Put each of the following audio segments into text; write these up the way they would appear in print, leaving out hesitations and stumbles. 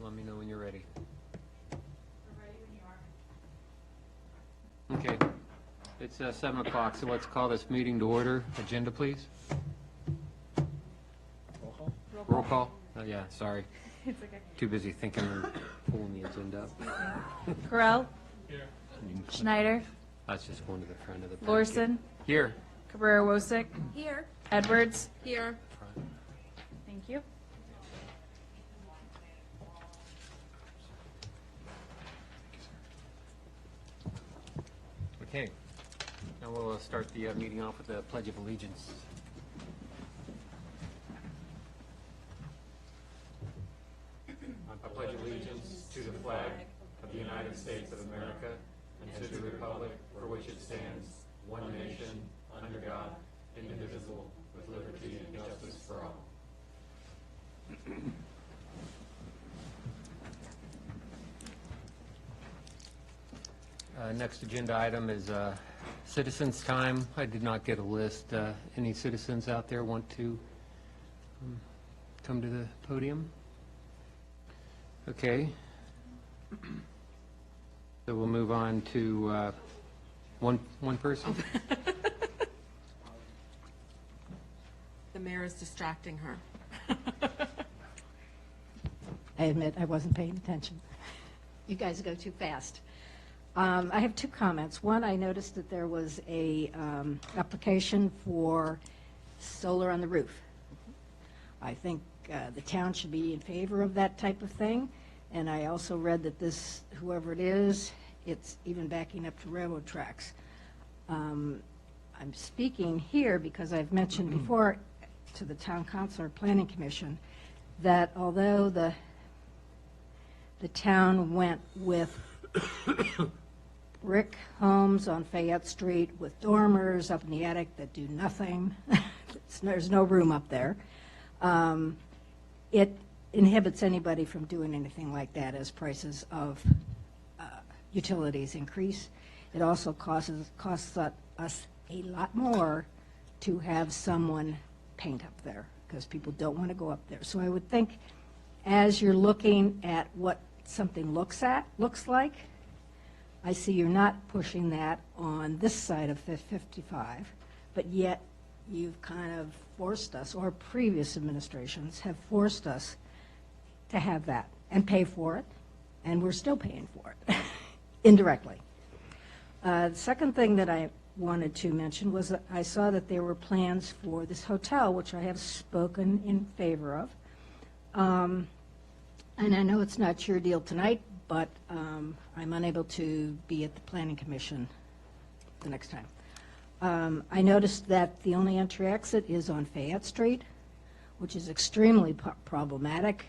let me know when you're ready. Okay, it's 7 o'clock, so let's call this meeting to order. Agenda, please. Roll call? Oh, yeah, sorry. It's okay. Too busy thinking of pulling the agenda up. Correll. Here. Schneider. That's just going to the front of the packet. Lorson. Here. Cabrera-Wosick. Here. Edwards. Here. Thank you. Okay, now we'll start the meeting off with the Pledge of Allegiance. I pledge allegiance to the flag of the United States of America and to the republic for which it stands, one nation, under God, indivisible, with liberty and justice for all. Next agenda item is citizens' time. I did not get a list. Any citizens out there want to come to the podium? Okay. So we'll move on to one person. The mayor is distracting her. I admit I wasn't paying attention. You guys go too fast. I have two comments. One, I noticed that there was a application for solar on the roof. I think the town should be in favor of that type of thing. And I also read that this, whoever it is, it's even backing up to railroad tracks. I'm speaking here because I've mentioned before to the town council or planning commission that although the town went with brick homes on Fayette Street with dormers up in the attic that do nothing, there's no room up there, it inhibits anybody from doing anything like that as prices of utilities increase. It also costs us a lot more to have someone paint up there because people don't want to go up there. So I would think as you're looking at what something looks like, I see you're not pushing that on this side of 55, but yet you've kind of forced us, or previous administrations have forced us to have that and pay for it, and we're still paying for it, indirectly. The second thing that I wanted to mention was that I saw that there were plans for this hotel, which I have spoken in favor of. And I know it's not your deal tonight, but I'm unable to be at the Planning Commission the next time. I noticed that the only entry-exit is on Fayette Street, which is extremely problematic.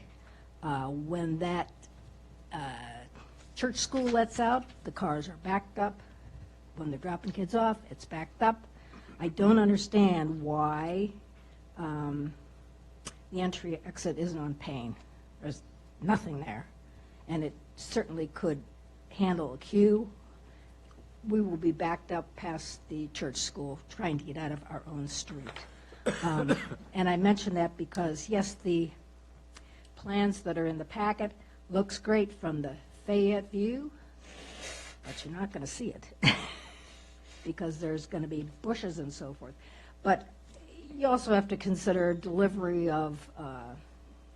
When that church school lets out, the cars are backed up. When they're dropping kids off, it's backed up. I don't understand why the entry-exit isn't on Payne. There's nothing there, and it certainly could handle a queue. We will be backed up past the church school trying to get out of our own street. And I mention that because, yes, the plans that are in the packet looks great from the Fayette view, but you're not going to see it because there's going to be bushes and so forth. But you also have to consider delivery of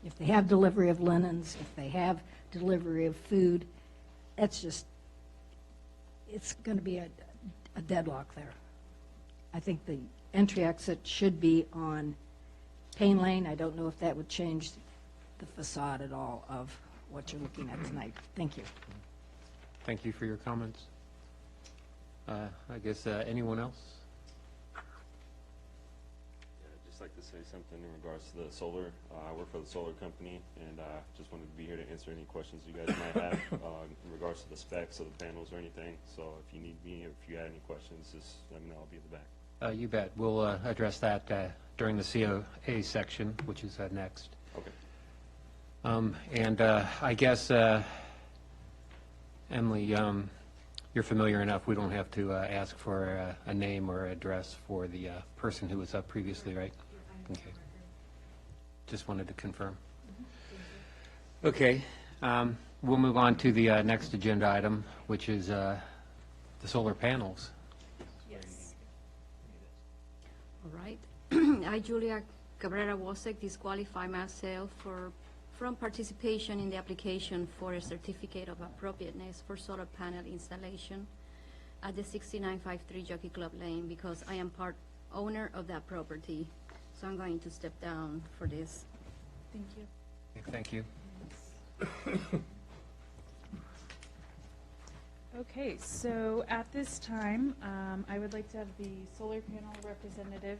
if they have delivery of linens, if they have delivery of food, it's going to be a deadlock there. I think the entry-exit should be on Payne Lane. I don't know if that would change the facade at all of what you're looking at tonight. Thank you. Thank you for your comments. I guess anyone else? I'd just like to say something in regards to the solar. I work for the solar company, and just wanted to be here to answer any questions you guys might have in regards to the specs of the panels or anything. So if you need me, or if you had any questions, just let me know. I'll be in the back. You bet. We'll address that during the COA section, which is next. Okay. And I guess, Emily, you're familiar enough, we don't have to ask for a name or address for the person who was up previously, right? Okay. Just wanted to confirm. Okay. We'll move on to the next agenda item, which is the solar panels. Yes. All right. I, Julia Cabrera Wosek, disqualify myself from participation in the application for a certificate of appropriateness for solar panel installation at the 6953 Jockey Club Lane because I am part owner of that property. So I'm going to step down for this. Thank you. Thank you. Okay, so at this time, I would like to have the solar panel representative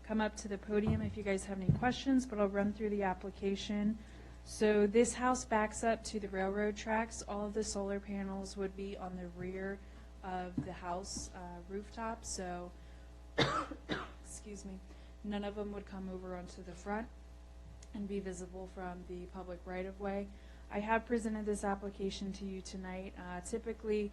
come up to the podium if you guys have any questions, but I'll run through the application. So this house backs up to the railroad tracks. All of the solar panels would be on the rear of the house rooftop, so, excuse me, none of them would come over onto the front and be visible from the public right-of-way. I have presented this application to you tonight. Typically,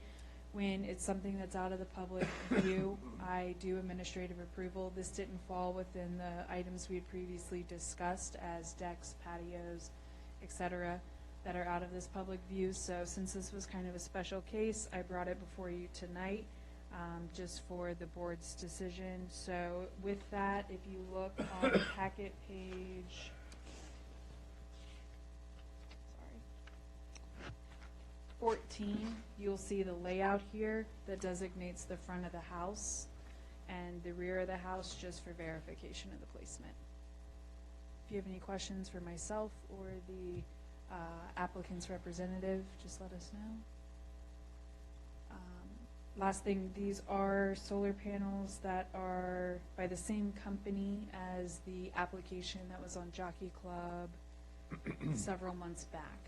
when it's something that's out of the public view, I do administrative approval. This didn't fall within the items we had previously discussed as decks, patios, et cetera, that are out of this public view. So since this was kind of a special case, I brought it before you tonight just for the board's decision. So with that, if you look on packet page 14, you'll see the layout here that designates the front of the house and the rear of the house just for verification of the placement. If you have any questions for myself or the applicant's representative, just let us know. Last thing, these are solar panels that are by the same company as the application that was on Jockey Club several months back.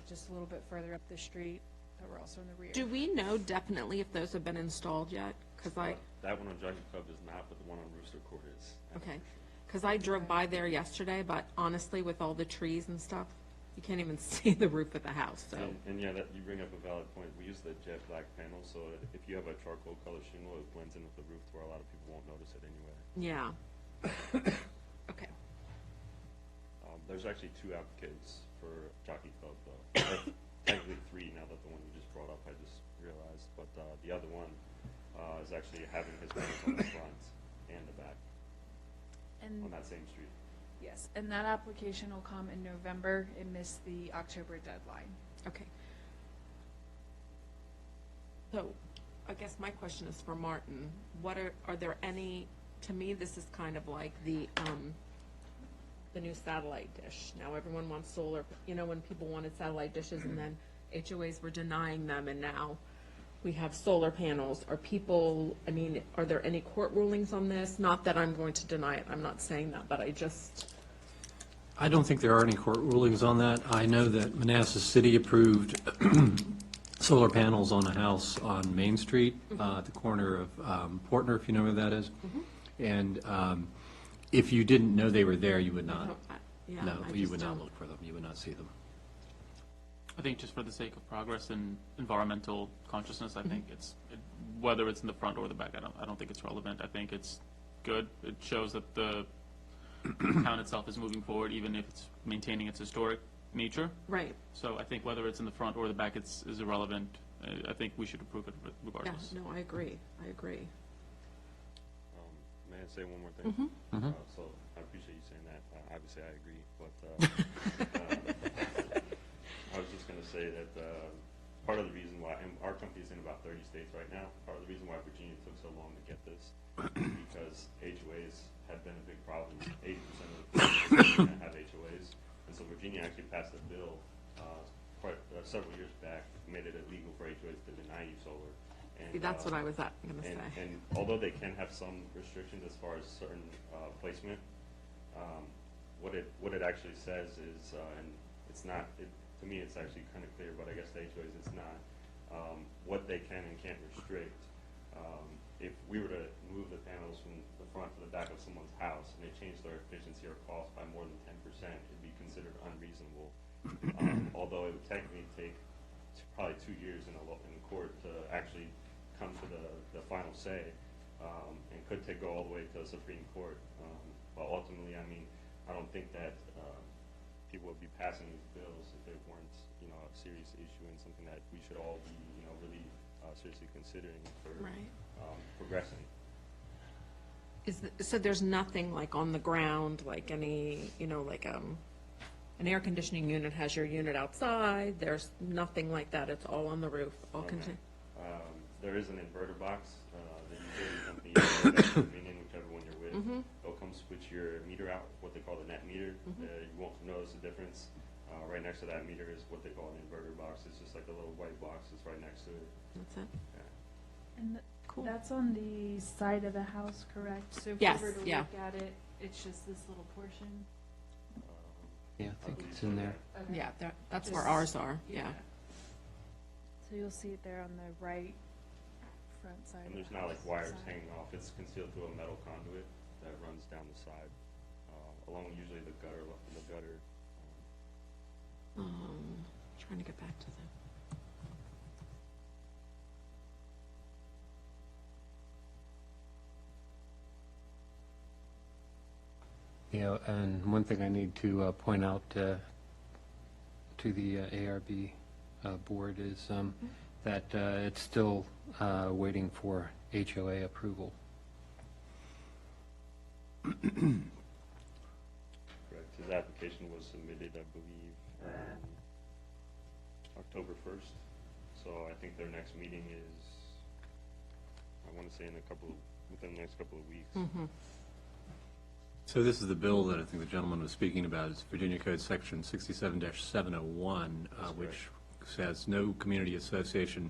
Just a little bit further up the street, that were also in the rear. Do we know definitely if those have been installed yet? Because That one on Jockey Club is not, but the one on Rooster Court is. okay, because I drove by there yesterday, but honestly, with all the trees and stuff, you can't even see the roof of the house, so. And yeah, that, you bring up a valid point. We use the jet black panel, so if you have a charcoal color shingle, it blends in with the roof to where a lot of people won't notice it anyway. Yeah. Okay. There's actually 2 applicants for Jockey Club, though. Technically 3 now that the one you just brought up, I just realized. But the other one is actually having his panels on the front and the back And on that same street. yes, and that application will come in November. It missed the October deadline. Okay. So, I guess my question is for Martin. What are there any, to me, this is kind of like the new satellite dish. Now everyone wants solar, you know, when people wanted satellite dishes and then HOAs were denying them and now we have solar panels. Are people, I mean, are there any court rulings on this? Not that I'm going to deny it, I'm not saying that, but I don't think there are any court rulings on that. I know that Manassas City approved solar panels on a house on Main Street, at the corner of Portner, if you know where that is. And if you didn't know they were there, you would not. yeah. No, I you just would not don't- look for them. You would not see them. I think just for the sake of progress and environmental consciousness, I think whether it's in the front or the back, I don't think it's relevant. I think it's good. It shows that the town itself is moving forward, even if it's maintaining its historic nature. Right, So I think whether it's in the front or the back, is irrelevant. I think we should approve it yeah, regardless. no, I agree. May I say one more thing? So I appreciate you saying that. Obviously, I agree, but I was just going to say that part of the reason why, and our company's in about 30 states right now, part of the reason why Virginia took so long to get this is because HOAs have been a big problem. 80% of the people have HOAs, and so Virginia actually passed a bill several years back, made it illegal for HOAs to deny you solar. And, See, that's what I was going to say. and although they can have some restrictions as far as certain placement, what it actually says is, and it's not, to me it's actually kind of clear, but I guess the HOAs it's not, what they can and can't restrict. If we were to move the panels from the front to the back of someone's house and they changed their efficiency or cost by more than 10%, it'd be considered unreasonable. Although it would technically take probably 2 years in court to actually come to the final say, and could go all the way to the Supreme Court. But ultimately, I mean, I don't think that people would be passing these bills if it weren't, you know, a serious issue and something that we should all be, you know, really seriously considering for Right. progressing. So there's nothing like on the ground, like any, you know, like an air conditioning unit has your unit outside, there's nothing like that, it's all on the roof, all contained? There is an inverter box, the utility company, that's convenient, whichever one you're with. They'll come switch your meter out, what they call the net meter. You won't notice the difference. Right next to that meter is what they call an inverter box. It's just like a little white box that's right next to it. That's it? Yeah. And Cool. that's on the side of the house, correct? So if Yes, you were to yeah. look at it, it's just this little portion? Yeah, I think it's in there. Okay. Yeah, that's where Just- ours are, yeah. So you'll see it there on the right front side. And of there's the not like house wires side. hanging off. It's concealed through a metal conduit that runs down the side, along usually the gutter. Trying to get back to the. Yeah, and one thing I need to point out to the ARB board is that it's still waiting for HOA approval. Correct. His application was submitted, I believe, October 1st. So I think their next meeting is, I want to say within the next couple of weeks. So this is the bill that I think the gentleman was speaking about. It's Virginia Code Section 67-701, which says no community association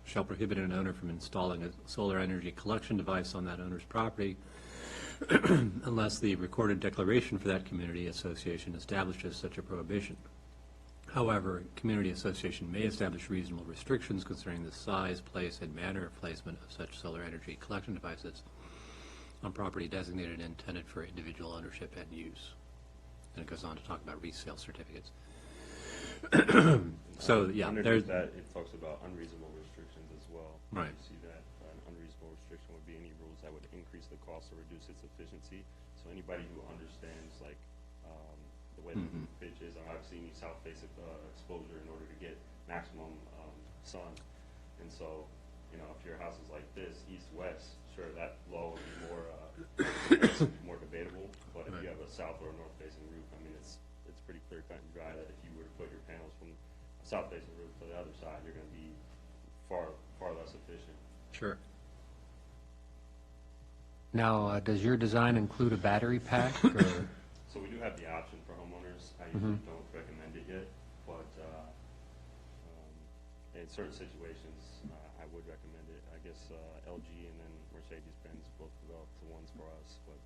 shall prohibit an owner from installing a solar energy collection device on that owner's property unless the recorded declaration for that community association establishes such a prohibition. However, a community association may establish reasonable restrictions concerning the size, place, and manner of placement of such solar energy collection devices on property designated and intended for individual ownership and use. And it goes on to talk about resale certificates. So, yeah, Underneath there's, that, it talks about unreasonable restrictions as well. Right. You see that an unreasonable restriction would be any rules that would increase the cost or reduce its efficiency. So anybody who understands like the way the roof pitch is, obviously you need south face exposure in order to get maximum sun. And so, you know, if your house is like this, east-west, sure, that law would be more debatable. But if you have a south or a north-facing roof, I mean, it's pretty clear cut and dry that if you were to put your panels from a south-facing roof to the other side, you're going to be far less efficient. sure. Now, does your design include a battery pack, or? So we do have the option for homeowners. I usually don't recommend it yet, but in certain situations, I would recommend it. I guess LG and then Mercedes-Benz both developed the ones for us, but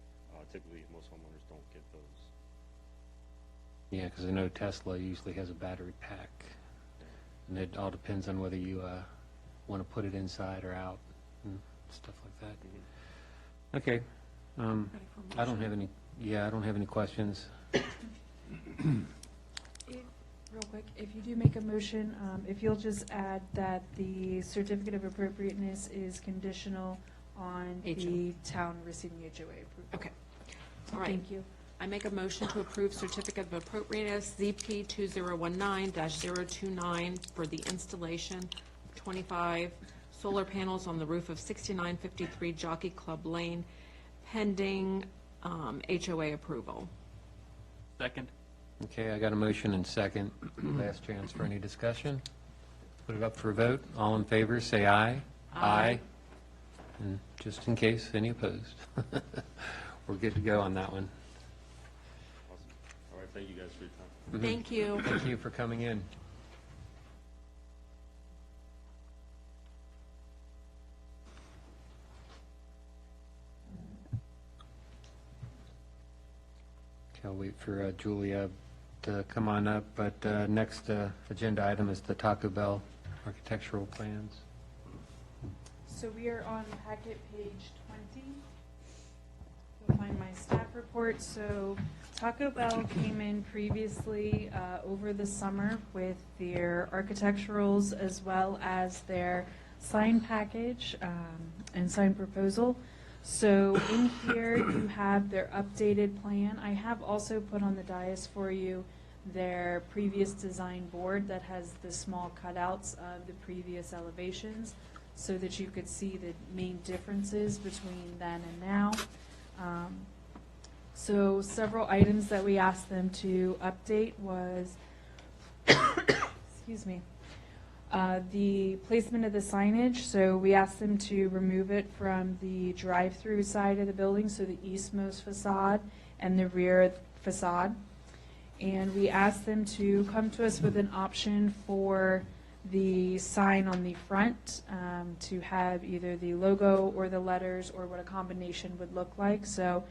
typically most homeowners don't get those. Yeah, because I know Tesla usually has a battery pack, and it all depends on whether you want to put it inside or out, and stuff like that. Okay, I don't have any, I don't have any questions. Real quick, if you do make a motion, if you'll just add that the certificate of appropriateness is conditional on the town receiving HOA approval. Okay, all right. Thank you. I make a motion to approve certificate of appropriateness ZP 2019-029 for the installation of 25 solar panels on the roof of 6953 Jockey Club Lane pending HOA approval. Second? Okay, I got a motion and second. Last chance for any discussion. Put it up for a vote. All in favor, say aye. Aye. And just in case, any opposed? We're good to go on that one. Awesome. All right, thank you guys for your time. Thank you. Thank you for coming in. Okay, I'll wait for Julia to come on up, but next agenda item is the Taco Bell architectural plans. So we are on packet page 20. You'll find my staff report. So Taco Bell came in previously over the summer with their architecturals as well as their sign package and sign proposal. So in here you have their updated plan. I have also put on the dais for you their previous design board that has the small cutouts of the previous elevations so that you could see the main differences between then and now. So several items that we asked them to update was, excuse me, the placement of the signage. So we asked them to remove it from the drive-through side of the building, so the eastmost facade and the rear facade. And we asked them to come to us with an option for the sign on the front, to have either the logo or the letters or what a combination would look like. So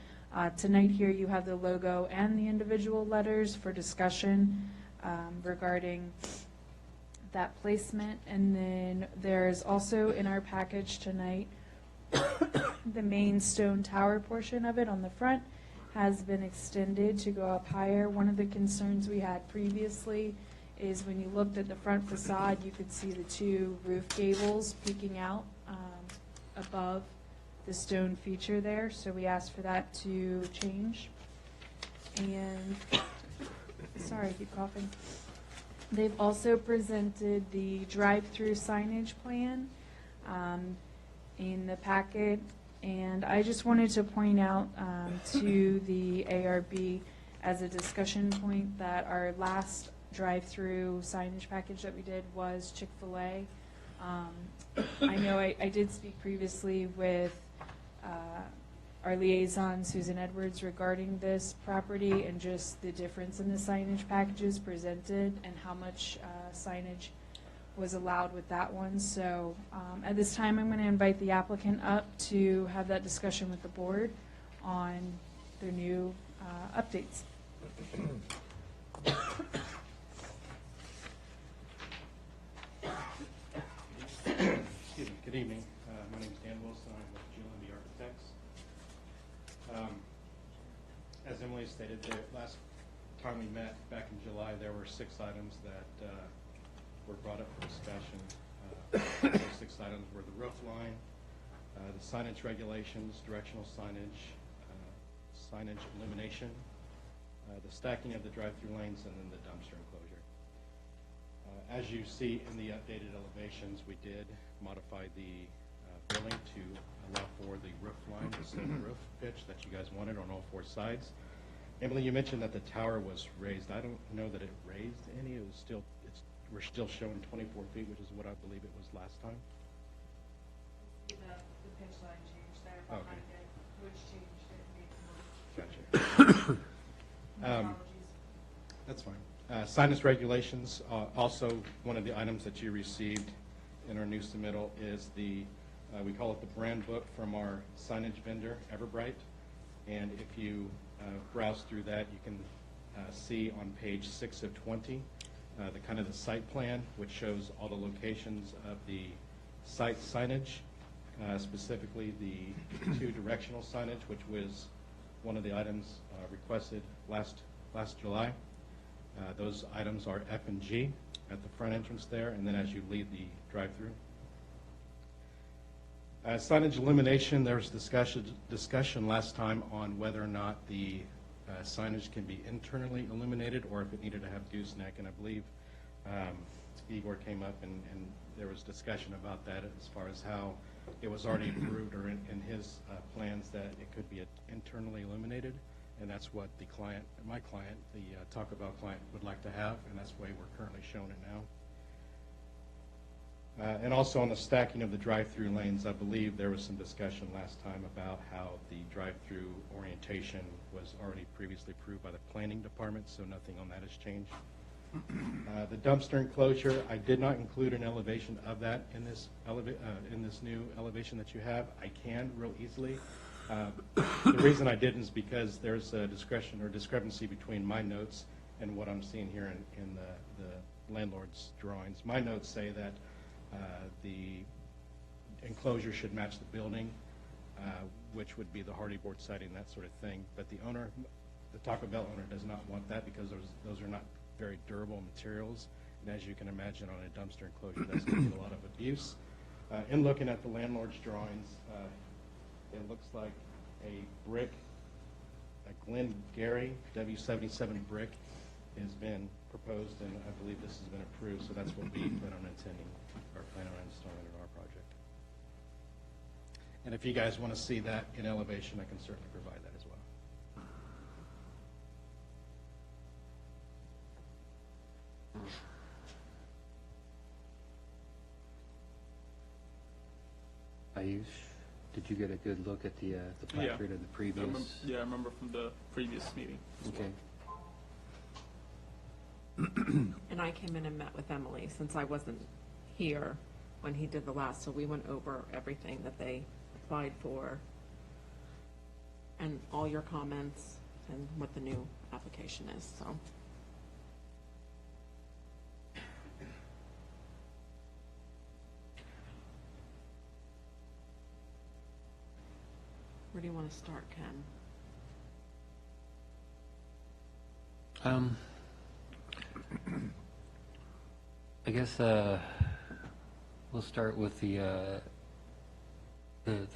tonight here you have the logo and the individual letters for discussion regarding that placement. And then there's also in our package tonight the main stone tower portion of it on the front has been extended to go up higher. One of the concerns we had previously is when you looked at the front facade, you could see the two roof gables peeking out above the stone feature there. So we asked for that to change. And, sorry, I keep coughing. They've also presented the drive-through signage plan in the packet. And I just wanted to point out to the ARB as a discussion point that our last drive-through signage package that we did was Chick-fil-A. I know I did speak previously with our liaison, Susan Edwards, regarding this property and just the difference in the signage packages presented and how much signage was allowed with that one. So at this time, I'm going to invite the applicant up to have that discussion with the board on their new updates. Excuse me. Good evening. My name is Dan Wilson. I'm with GLMB Architects. As Emily stated, the last time we met back in July, there were 6 items that were brought up for discussion. Those 6 items were the roof line, the signage regulations, directional signage, signage illumination, the stacking of the drive-through lanes, and then the dumpster enclosure. As you see in the updated elevations, we did modify the building to allow for the roof line, the silver roof pitch that you guys wanted on all 4 sides. Emily, you mentioned that the tower was raised. I don't know that it raised any. It was still, we're still showing 24 feet, which is what I believe it was last time. The pitch line changed there behind Okay. it, which changed it, made it more. Gotcha. Apologies. That's fine. Signage regulations, also one of the items that you received in our new submittal is the, we call it the brand book from our signage vendor, Everbright. And if you browse through that, you can see on page 6 of 20, the kind of the site plan, which shows all the locations of the site signage, specifically the 2 directional signage, which was one of the items requested last July. Those items are F and G at the front entrance there, and then as you leave the drive-through. Signage illumination, there was discussion last time on whether or not the signage can be internally illuminated or if it needed to have gooseneck, and I believe Igor came up and there was discussion about that as far as how it was already approved or in his plans that it could be internally illuminated, and that's what the client, my client, the Taco Bell client would like to have, and that's the way we're currently showing it now. And also on the stacking of the drive-through lanes, I believe there was some discussion last time about how the drive-through orientation was already previously approved by the planning department, so nothing on that has changed. The dumpster enclosure, I did not include an elevation of that in this new elevation that you have. I can real easily. The reason I didn't is because there's a discrepancy between my notes and what I'm seeing here in the landlord's drawings. My notes say that the enclosure should match the building, which would be the hardy board siding, that sort of thing. But the owner, the Taco Bell owner, does not want that because those are not very durable materials. And as you can imagine, on a dumpster enclosure, that's going to get a lot of abuse. In looking at the landlord's drawings, it looks like a brick, a Glengarry W77 brick has been proposed, and I believe this has been approved, so that's what we plan on intending, or plan on installing in our project. And if you guys want to see that in elevation, I can certainly provide that as well. Ayush, did you get a good look at the placard of the previous? Yeah, I remember from the previous meeting. Okay. And I came in and met with Emily, since I wasn't here when he did the last, so we went over everything that they applied for, and all your comments, and what the new application is, so. Where do you want to start, Ken? I guess we'll start with the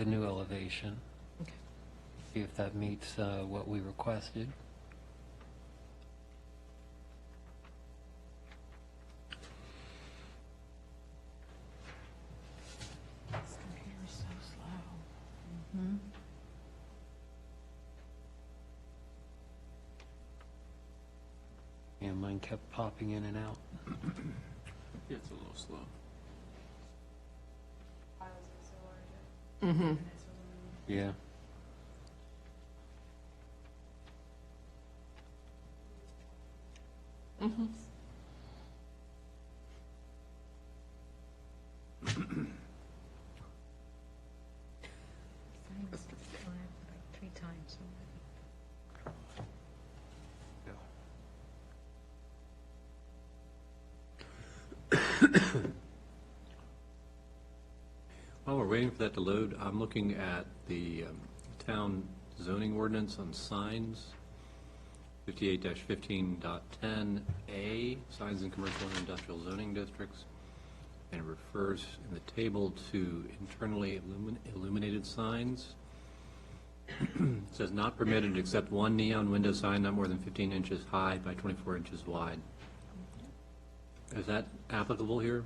new elevation. Okay. See if that meets what we requested. This computer's so slow. Yeah, mine kept popping in and out. Yeah, it's a little slow. Mm-hmm. Yeah. Mm-hmm. Three times. While we're waiting for that to load, I'm looking at the town zoning ordinance on signs, 58-15.10A, signs in commercial and industrial zoning districts, and it refers in the table to internally illuminated signs. It says not permitted except one neon window sign not more than 15 inches high by 24 inches wide. Is that applicable here?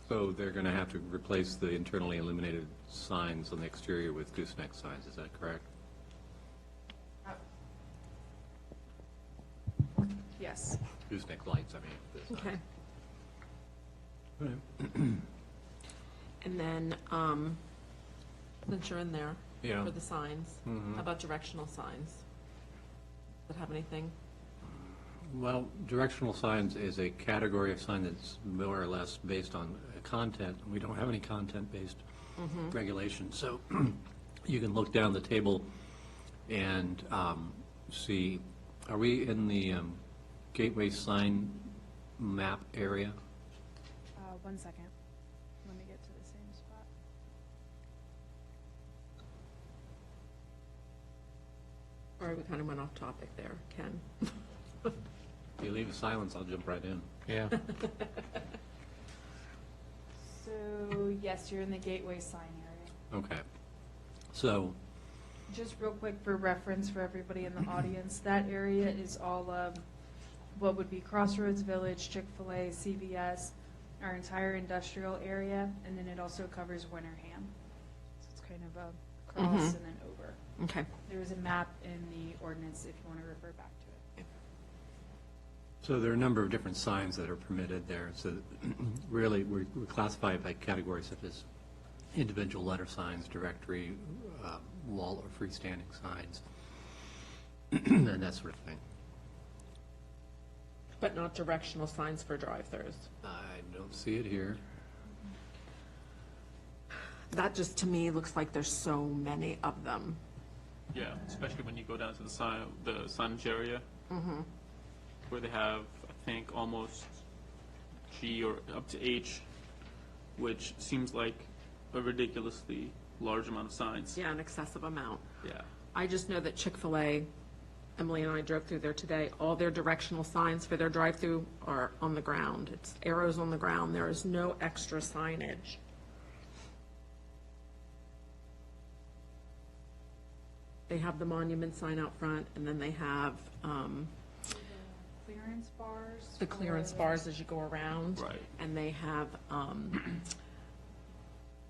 So they're going to have to replace the internally illuminated signs on the exterior with gooseneck signs, is that correct? Yes. Gooseneck lights, I mean. the signs. Okay. All right. And then, since you're in there Yeah. for the signs, how about directional signs? Does it have anything? Well, directional signs is a category of sign that's more or less based on content. We don't have any content-based regulation. So you can look down the table and see, are we in the gateway sign map area? 1 second. Let me get to the same spot. Or we kind of went off topic there, Ken. If you leave a silence, I'll jump right in. Yeah. So, yes, you're in the gateway sign area. Okay. So, Just real quick for reference for everybody in the audience, that area is all of what would be Crossroads Village, Chick-fil-A, CVS, our entire industrial area, and then it also covers Winterham. So it's kind of a cross and then over. Okay. There is a map in the ordinance if you want to refer back to it. so there are a number of different signs that are permitted there. So really, we classify it by categories such as individual letter signs, directory, wall or freestanding signs, and that sort of thing. But not directional signs for drive-throughs. I don't see it here. That just, to me, looks like there's so many of them. Yeah, especially when you go down to the signage area, where they have, I think, almost G or up to H, which seems like a ridiculously large amount of signs. Yeah, an excessive amount. Yeah. I just know that Chick-fil-A, Emily and I drove through there today, all their directional signs for their drive-through are on the ground. It's arrows on the ground. There is no extra signage. They have the monument sign out front, and then they have Clearance bars. the clearance for- bars as you go around. Right. And they have,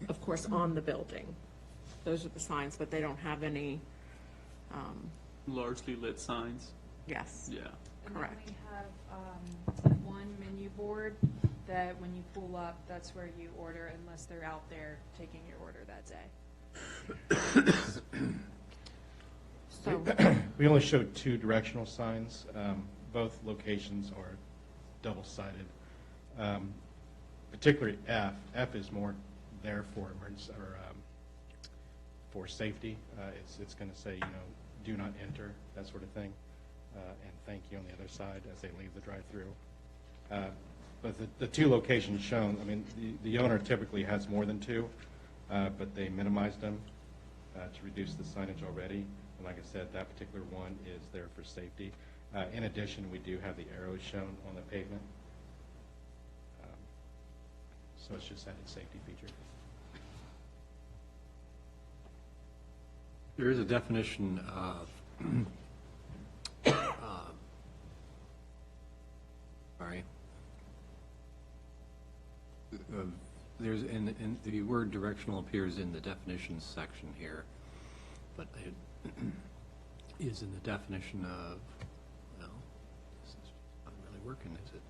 of course, on the building. Those are the signs, but they don't have any, Largely lit signs, yes, yeah. And then correct. we have one menu board that when you pull up, that's where you order unless they're out there taking your order that day. So, We only showed 2 directional signs. Both locations are double-sided. Particularly F. F is more there for emergency, or for safety. It's going to say, you know, do not enter, that sort of thing, and thank you on the other side as they leave the drive-through. But the 2 locations shown, I mean, the owner typically has more than 2, but they minimized them to reduce the signage already. And like I said, that particular one is there for safety. In addition, we do have the arrows shown on the pavement. So it's just added safety feature. There is a definition of, sorry. There's, in the word directional appears in the definitions section here, but it is in the definition of, well, this is not really working, is it?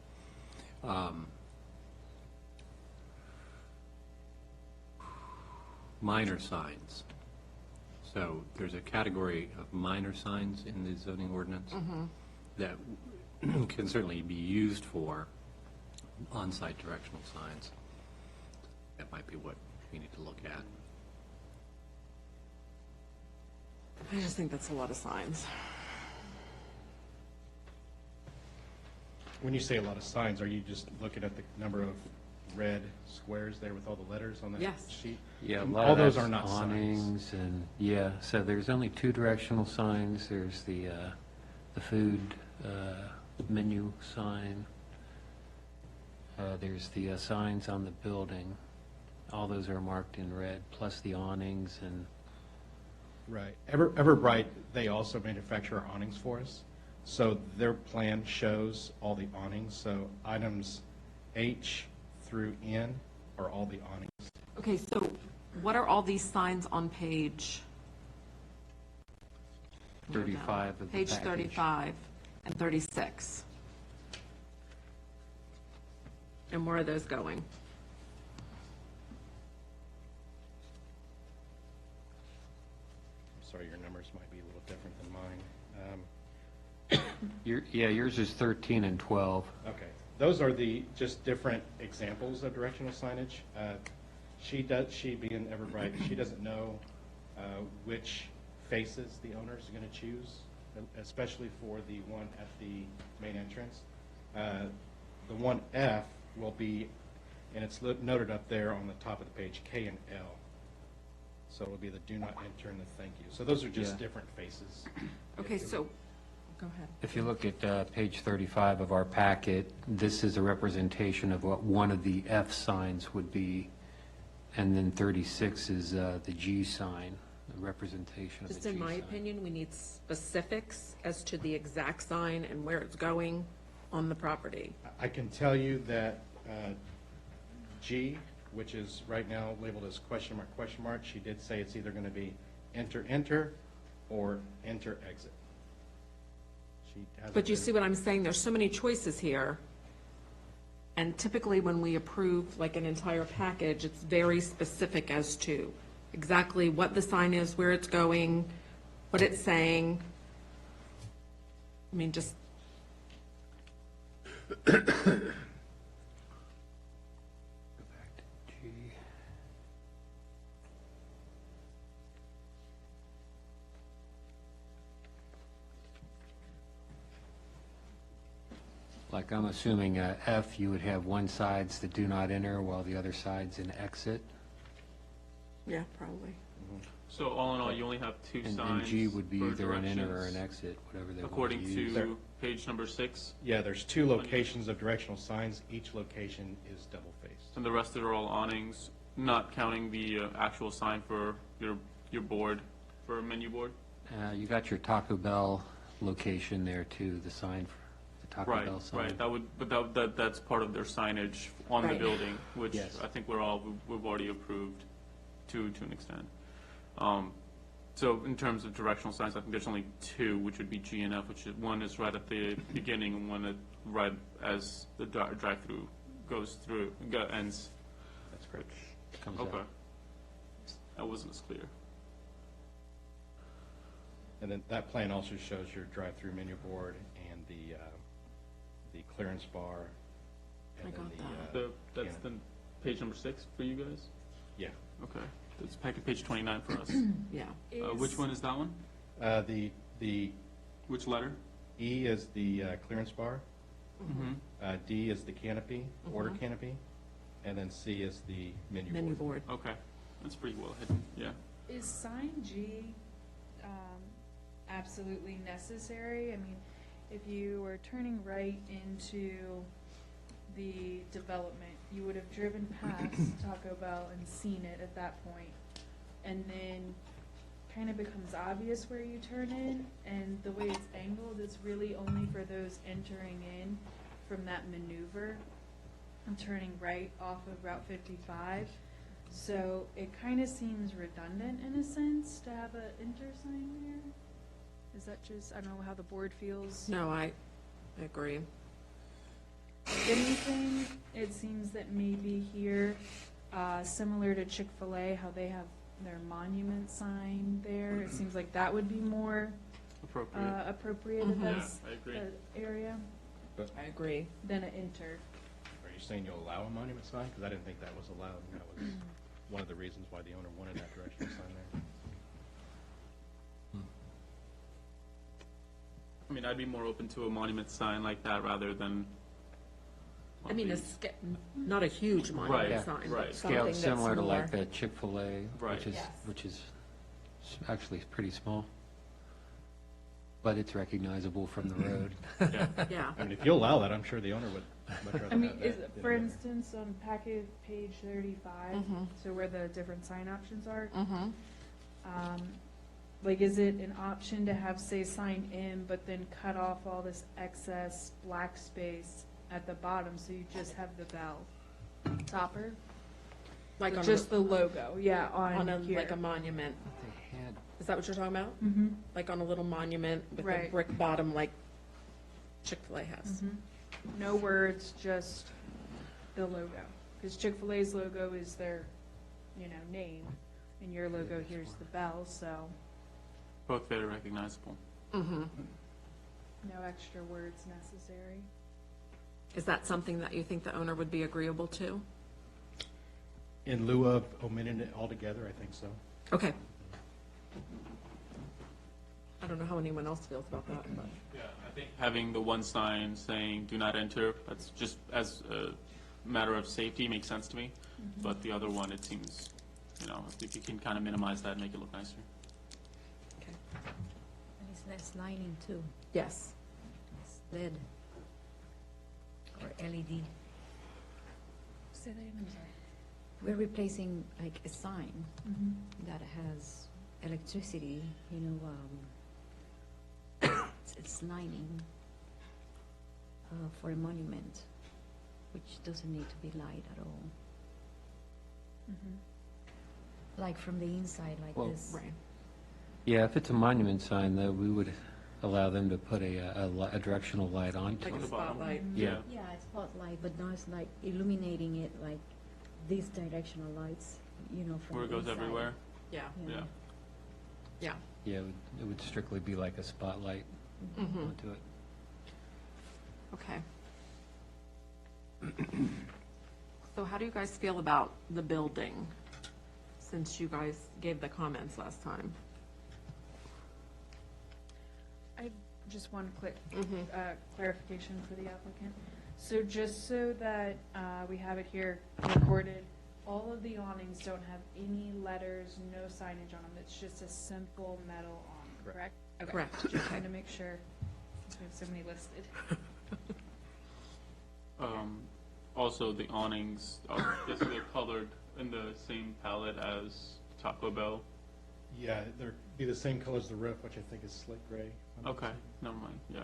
Minor signs. So there's a category of minor signs in the zoning ordinance that can certainly be used for on-site directional signs. That might be what we need to look at. I just think that's a lot of signs. When you say a lot of signs, are you just looking at the number of red squares there with all the letters on that Yes. sheet? Yeah, a And lot all of those that's are not signs. awnings and, yeah, so there's only 2 directional signs. There's the food menu sign. There's the signs on the building. All those are marked in red, plus the awnings and, Right. Everbright, they also manufacture awnings for us. So their plan shows all the awnings. So items H through N are all the awnings. Okay, so what are all these signs on page? 35 of the Page package. 35 and 36. And where are those going? I'm sorry, your numbers might be a little different than mine. Yours is 13 and 12. Okay, those are the just different examples of directional signage. She being Everbright, she doesn't know which faces the owners are going to choose, especially for the one at the main entrance. The one F will be, and it's noted up there on the top of the page, K and L. So it'll be the do not enter and the thank you. So those are just Yeah. different faces. Okay, so, go ahead. If you look at page 35 of our packet, this is a representation of what one of the F signs would be, and then 36 is the G sign, a representation of the G Just sign. in my opinion, we need specifics as to the exact sign and where it's going on the property. I can tell you that G, which is right now labeled as question mark, she did say it's either going to be enter, or enter, exit. She hasn't But you been- see what I'm saying? There's so many choices here. And typically, when we approve like an entire package, it's very specific as to exactly what the sign is, where it's going, what it's saying. I mean, just, Go back to G. Like, I'm assuming F, you would have one side's the do not enter, while the other side's an exit. yeah, probably. So all in all, you only have 2 And signs G would be for either an enter or an directions, exit, whatever they want to according use. to page number 6, Yeah, there's 2 locations of directional signs. Each location is double-faced. and the rest are all awnings, not counting the actual sign for your board, for a menu board. You got your Taco Bell location there too, the sign for the Taco Right, Bell sign. right, that would, but that's part of their signage on the Right. building, which Yes. I think we've already approved to an extent. So in terms of directional signs, I think there's only two, which would be G and F, one is right at the beginning and one right as the drive-through goes through, ends. That's great. Comes out. Okay. That wasn't as clear. And then that plan also shows your drive-through menu board and the clearance bar. And I then got That's the page number 6 for you guys? Yeah. Okay, that's packet page 29 for us. Yeah. Which one is that one? The Which letter? E is the clearance bar, Mm-hmm. D is the canopy, order canopy, and then C is the menu board. Menu board. Okay, that's pretty well hidden, yeah. Is sign G absolutely necessary? I mean, if you were turning right into the development, you would have driven past Taco Bell and seen it at that point, and then kind of becomes obvious where you turn in, and the way it's angled, it's really only for those entering in from that maneuver and turning right off of Route 55. So it kind of seems redundant in a sense to have an enter sign there. Is that just, I don't know how the board feels. No, I agree. If anything, it seems that maybe here, similar to Chick-fil-A, how they have their monument sign there, it seems like that would be more Appropriate. appropriate Mhm. if that's Yeah, I agree. the area I agree. than an enter. Are you saying you'll allow a monument sign? Because I didn't think that was allowed, and that was one of the reasons why the owner wanted that directional sign there. I mean, I'd be more open to a monument sign like that rather than. I mean, not a huge Right, monument sign, right. but Scale something that's similar to more. like the Chick-fil-A, Right. Yes. which is actually pretty small. But it's recognizable from the road. Yeah. Yeah. I mean, if you allow that, I'm sure the owner would much rather I mean, have that is, than for the other. instance, on packet page 35, Mhm. so where the different sign options are, Mm-hmm. like, is it an option to have, say, sign in, but then cut off all this excess black space at the bottom, so you just have the bell topper? Like on Just the logo, yeah, on a, here. like a monument. They had, Is that what you're talking about? Mhm. Like on a little monument with a Right. brick bottom like Chick-fil-A has? Mhm. No words, just the logo. Because Chick-fil-A's logo is their, name, and your logo here's the bell, so Both very recognizable. Mm-hmm. no extra words necessary. Is that something that you think the owner would be agreeable to? In lieu of omitting it altogether, I think so. Okay. I don't know how anyone else feels about that, but. Yeah, I think having the one sign saying "Do not enter," that's just as a matter of safety makes sense to me. But the other one, it seems, if you can kind of minimize that and make it look nicer. Okay. And it's less lighting too. Yes. It's LED or LED. Say that again, I'm sorry. We're replacing like a sign Mhm. that has electricity, it's lighting for a monument, which doesn't need to be light at all. Mhm. Like from the inside like Well, this. Right. yeah, if it's a monument sign, though, we would allow them to put a directional light onto Like On a the it. bottom. spotlight. Yeah. Yeah, it's spotlight, but now it's like illuminating it like these directional lights, from Where it the goes inside. everywhere. Yeah. Yeah. Yeah. Yeah, it would strictly be like a spotlight Mm-hmm. onto it. Okay. So how do you guys feel about the building, since you guys gave the comments last time? I just one quick Mm-hmm. clarification for the applicant. So just so that we have it here recorded, all of the awnings don't have any letters, no signage on them. It's just a simple metal awning, correct? Okay. Correct. Just trying to make sure, since we have so many listed. Also, the awnings, they're colored in the same palette as Taco Bell. Yeah, they're be the same color as the roof, which I think is slate gray. Okay, never mind, yeah.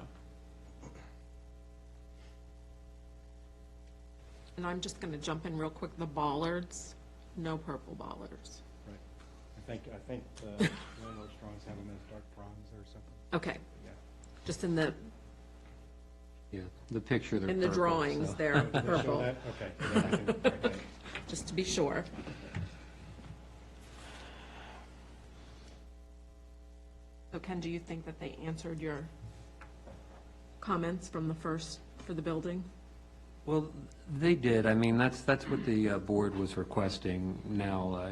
And I'm just gonna jump in real quick, the bollards, no purple bollards. Right. I think the landlord's drawings have them as dark bronze or something. Okay, Yeah. just in the, Yeah, the picture, they're in the purple, drawings, so- they're Did they show purple, that? Okay. Then I can- okay. just to be sure. So Ken, do you think that they answered your comments from the first, for the building? Well, they did. I mean, that's what the board was requesting. Now,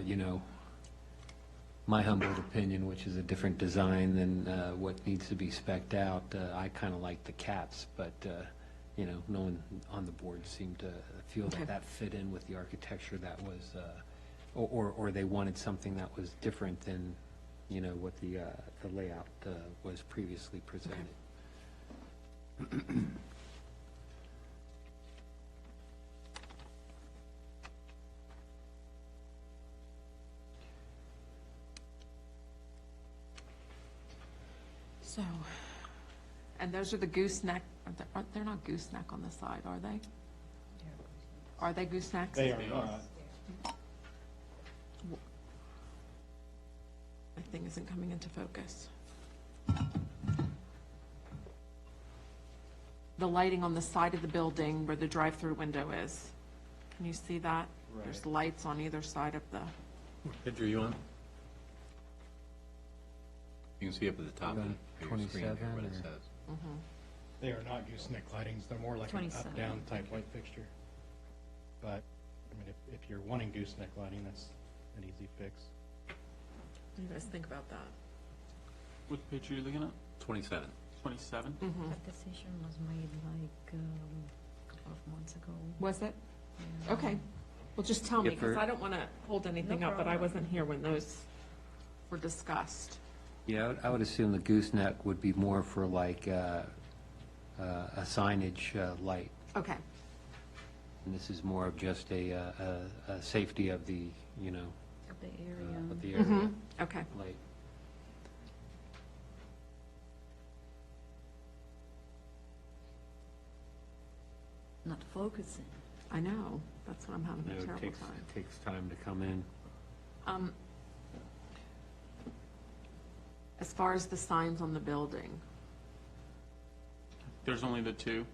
my humble opinion, which is a different design than what needs to be spec'd out, I kind of like the caps, but, no one on the board seemed to feel Okay. that fit in with the architecture that was, or they wanted something that was different than, what the layout was previously presented. So, and those are the gooseneck, they're not gooseneck on the side, are they? Are they goosenecks? They are not. My thing isn't coming into focus. The lighting on the side of the building where the drive-through window is, can you see that? There's lights on either side of the, Picture you on? You can see up at the top of your screen there 27 what it or- says. They are not gooseneck lightings. They're more like an 27. up-down type light fixture. But, I mean, if you're wanting gooseneck lighting, that's an easy fix. what do you guys think about that? What page are you looking at? 27. 27? That decision was made like a couple of months ago. Was it? Yeah. Okay. Well, just tell me, If because we're- I don't want to hold anything No up, but I problem. wasn't here when those were discussed. Yeah, I would assume the gooseneck would be more for like a signage light. Okay. And this is more of just a safety of the, Of the area. of the area Okay. light. Not focusing. I know. That's what I'm having a It terrible takes, time. it takes time to come in. As far as the signs on the building, There's only the two.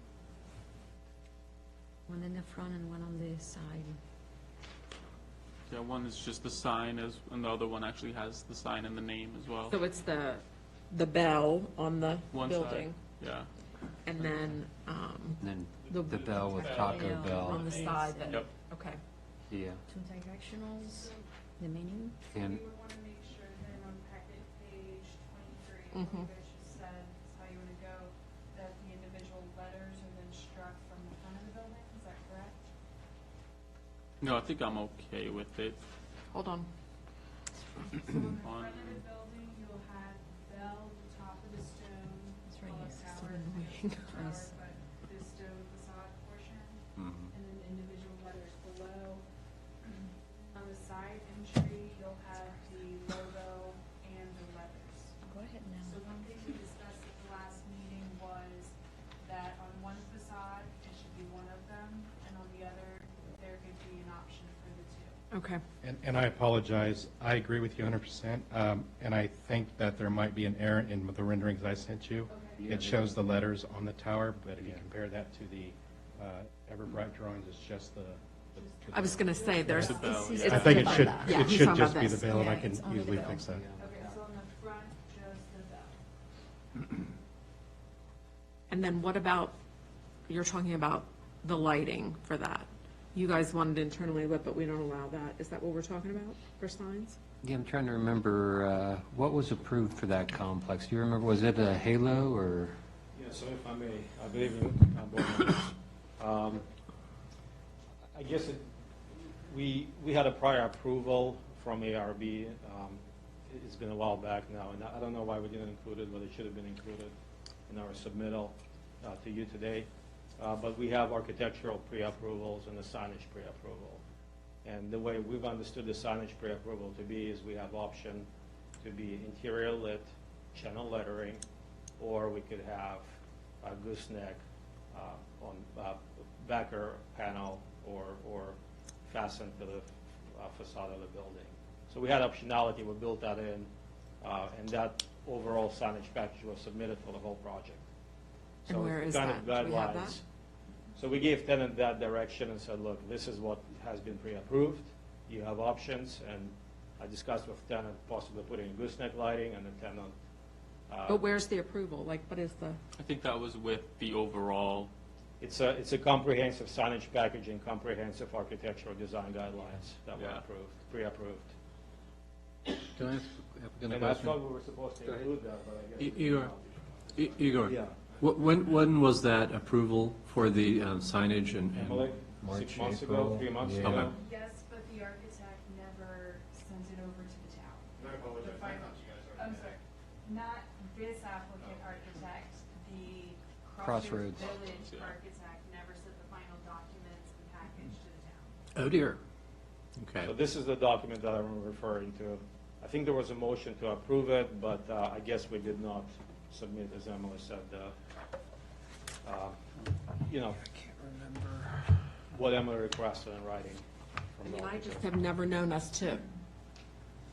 One in the front and one on the side. Yeah, one is just the sign, and the other one actually has the sign and the name as well. so it's the bell on the One building, side, yeah. and then, And then The- the bell with Taco Yeah. Bell. on the side that, Yep. okay. Yeah. Two directionals, the menu. And We would want to make sure that on packet page 23, Mhm. you guys just said, is how you want to go, that the individual letters are then struck from the front of the building, is that correct? No, I think I'm okay with it. Hold on. So in the On- front of the building, you'll have bell, the top of the stone, That's right, call it yes, it's so tower, annoying. tower, but the stone facade portion, and then individual letters below. On the side entry, you'll have the logo and the letters. Go ahead So now. one thing we discussed at the last meeting was that on one facade, it should be one of them, and on the other, there could be an option for the two. Okay. And I apologize. I agree with you 100%. And I think that there might be an error in the renderings I sent you. It shows the letters on the tower, but if you compare that to the Everbright drawings, it's just the. I was going to say, there's, The bell, This is- yeah. I think it about should, that. Yeah, it he's should talking just about be the this. bell, and I Yeah, can it's only the easily bell. fix that. Okay, so on the front, just the bell. and then what about, you're talking about the lighting for that? You guys wanted internally lit, but we don't allow that. Is that what we're talking about for signs? yeah, I'm trying to remember, what was approved for that complex? Do you remember, was it a halo or? Yeah, so if I may, I believe in board members. I guess we had a prior approval from ARB. It's been a while back now, and I don't know why we didn't include it, but it should have been included in our submittal to you today. But we have architectural pre-approvals and the signage pre-approval. And the way we've understood the signage pre-approval to be is we have option to be interior lit, channel lettering, or we could have a gooseneck on backer panel or fastened to the facade of the building. So we had optionality, we built that in, and that overall signage package was submitted for the whole project. And So where it's is kind that? of Do we have that? guidelines. So we gave tenant that direction and said, look, this is what has been pre-approved, you have options, and I discussed with tenant possibly putting gooseneck lighting, and the tenant. But where's the approval? Like, what is the, I think that was with the overall, It's a comprehensive signage package and comprehensive architectural design guidelines that were Yeah. approved, pre-approved. Can I ask the applicant a And I question? thought we were supposed to Go ahead. include that, but I guess. we Igor, did not. Igor, Yeah. when was that approval for the signage and? Emily, March, 6 months ago, April, 3 months yeah. ago? Okay. Yes, but the architect never sent it over to the town. I apologize, The I final- thought you guys already I'm had. sorry, not this applicant architect, the Crossroads. Crossroads Village Yeah. architect never sent the final documents and package to the town. Oh dear. Okay. So this is the document that I'm referring to. I think there was a motion to approve it, but I guess we did not submit, as Emily said, you know, what Emily requested in writing I from the mean, I just architect. have never known us to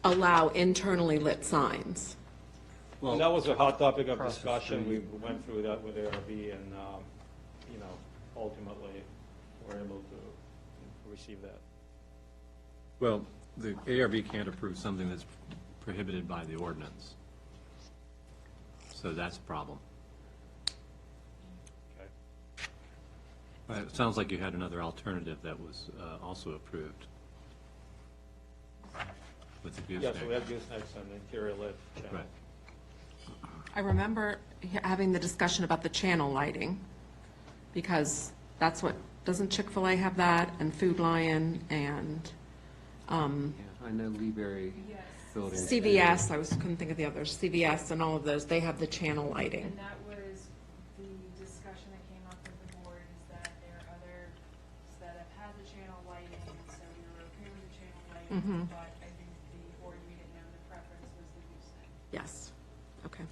allow internally lit signs. And that was a hot topic of Across the discussion. We street. went through that with ARB and, you know, ultimately were able to receive that. Well, the ARB can't approve something that's prohibited by the ordinance. So that's a problem. Okay. It sounds like you had another alternative that was also approved with the Yeah, so we gooseneck. had goosenecks and interior lit channel. Right. I remember having the discussion about the channel lighting, because that's what, doesn't Chick-fil-A have that, and Food Lion, and Yeah, I know Leeberry building. CVS, couldn't think of the others, CVS and all of those, they have the channel lighting. And that was the discussion that came up with the board, is that there are others that have had the channel lighting, and so we were okay with the channel lighting, Mhm. but I think the board, we didn't know the preference was the gooseneck. Yes, okay.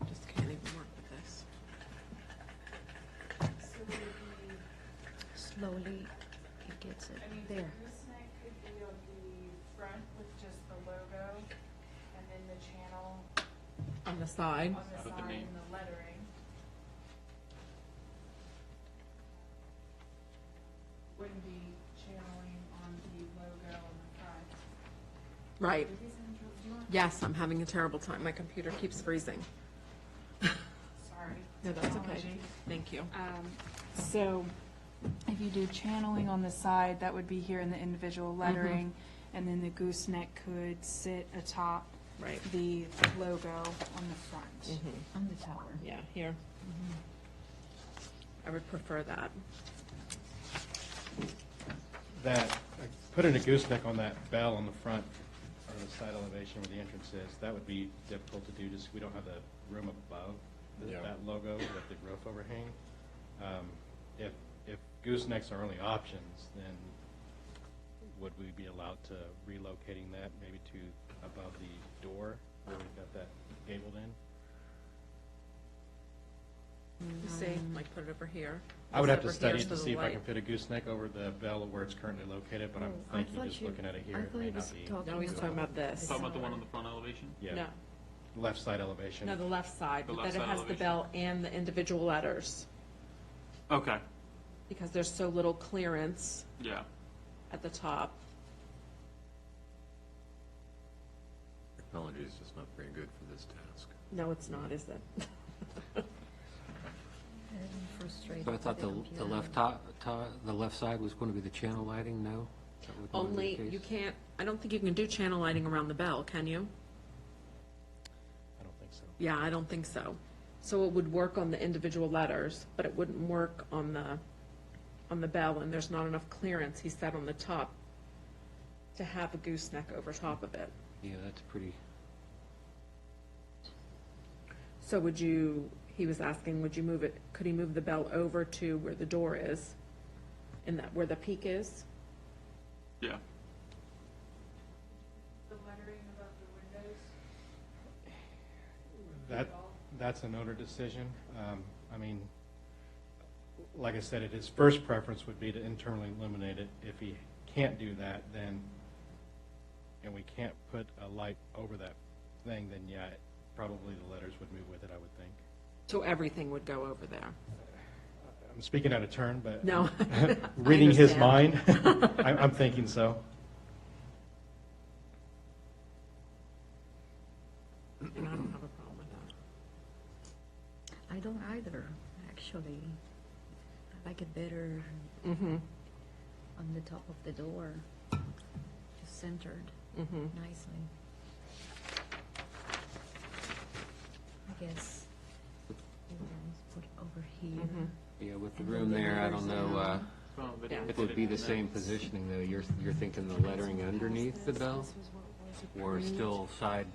Just can't even work with this. So would it be, Slowly, it gets it I mean, the there. gooseneck could be on the front with just the logo, and then the channel On the side, on the With the side name. and the lettering. Wouldn't be channeling on the logo on the front. right. Would you send- do you want- Yes, I'm having a terrible time. My computer keeps freezing. Sorry. No, that's okay. Technology. Thank you. So if you do channeling on the side, that would be here in the individual lettering, and then the gooseneck could sit atop Right. the logo on the front. Mhm. On the tower. Yeah, here. I would prefer that. That, putting a gooseneck on that bell on the front or the side elevation where the entrance is, that would be difficult to do, just we don't have the room above Yeah. that logo with the roof overhang. If goosenecks are only options, then would we be allowed to relocating that maybe to above the door where we've got that gabled in? See, like put it over here. I would have to Over study here it to so see the if I can light- fit a gooseneck over the bell where it's currently located, but I'm Oh, I thinking thought just you- looking at it here, I it thought may he not was be. talking No, he's talking about this. Talking about the one on the front elevation? Yeah, No, left side elevation. no, the left side, The but left that it side has the elevation. bell and the individual letters, Okay, because there's so little clearance yeah. at the top. Technology is just not very good for this task. No, it's not, is it? Frustrated. So I thought the left the left side was going to be the channel lighting, no? That wouldn't be the Only, case? you can't, I don't think you can do channel lighting around the bell, can you? I don't think so. Yeah, I don't think so. So it would work on the individual letters, but it wouldn't work on the bell, and there's not enough clearance, he said, on the top to have a gooseneck over top of it. Yeah, that's pretty, So he was asking, would you move it, could he move the bell over to where the door is? In that, where the peak is? Yeah. The lettering above the windows? That's an owner decision. I mean, like I said, his first preference would be to internally illuminate it. If he can't do that, then, and we can't put a light over that thing, then yeah, probably the letters would move with it, I would think. So everything would go over there? I'm speaking out of turn, but No. reading his I mind, understand. I'm thinking so. And I don't have a problem with that. I don't either, actually. I like it better Mm-hmm, on the top of the door, just centered mm-hmm. nicely. I guess put it over here. Mhm. Yeah, with the And room then the there, I don't letters know down. So, but Yeah. if it would be the same positioning, though. You're thinking the lettering underneath the bell, or still side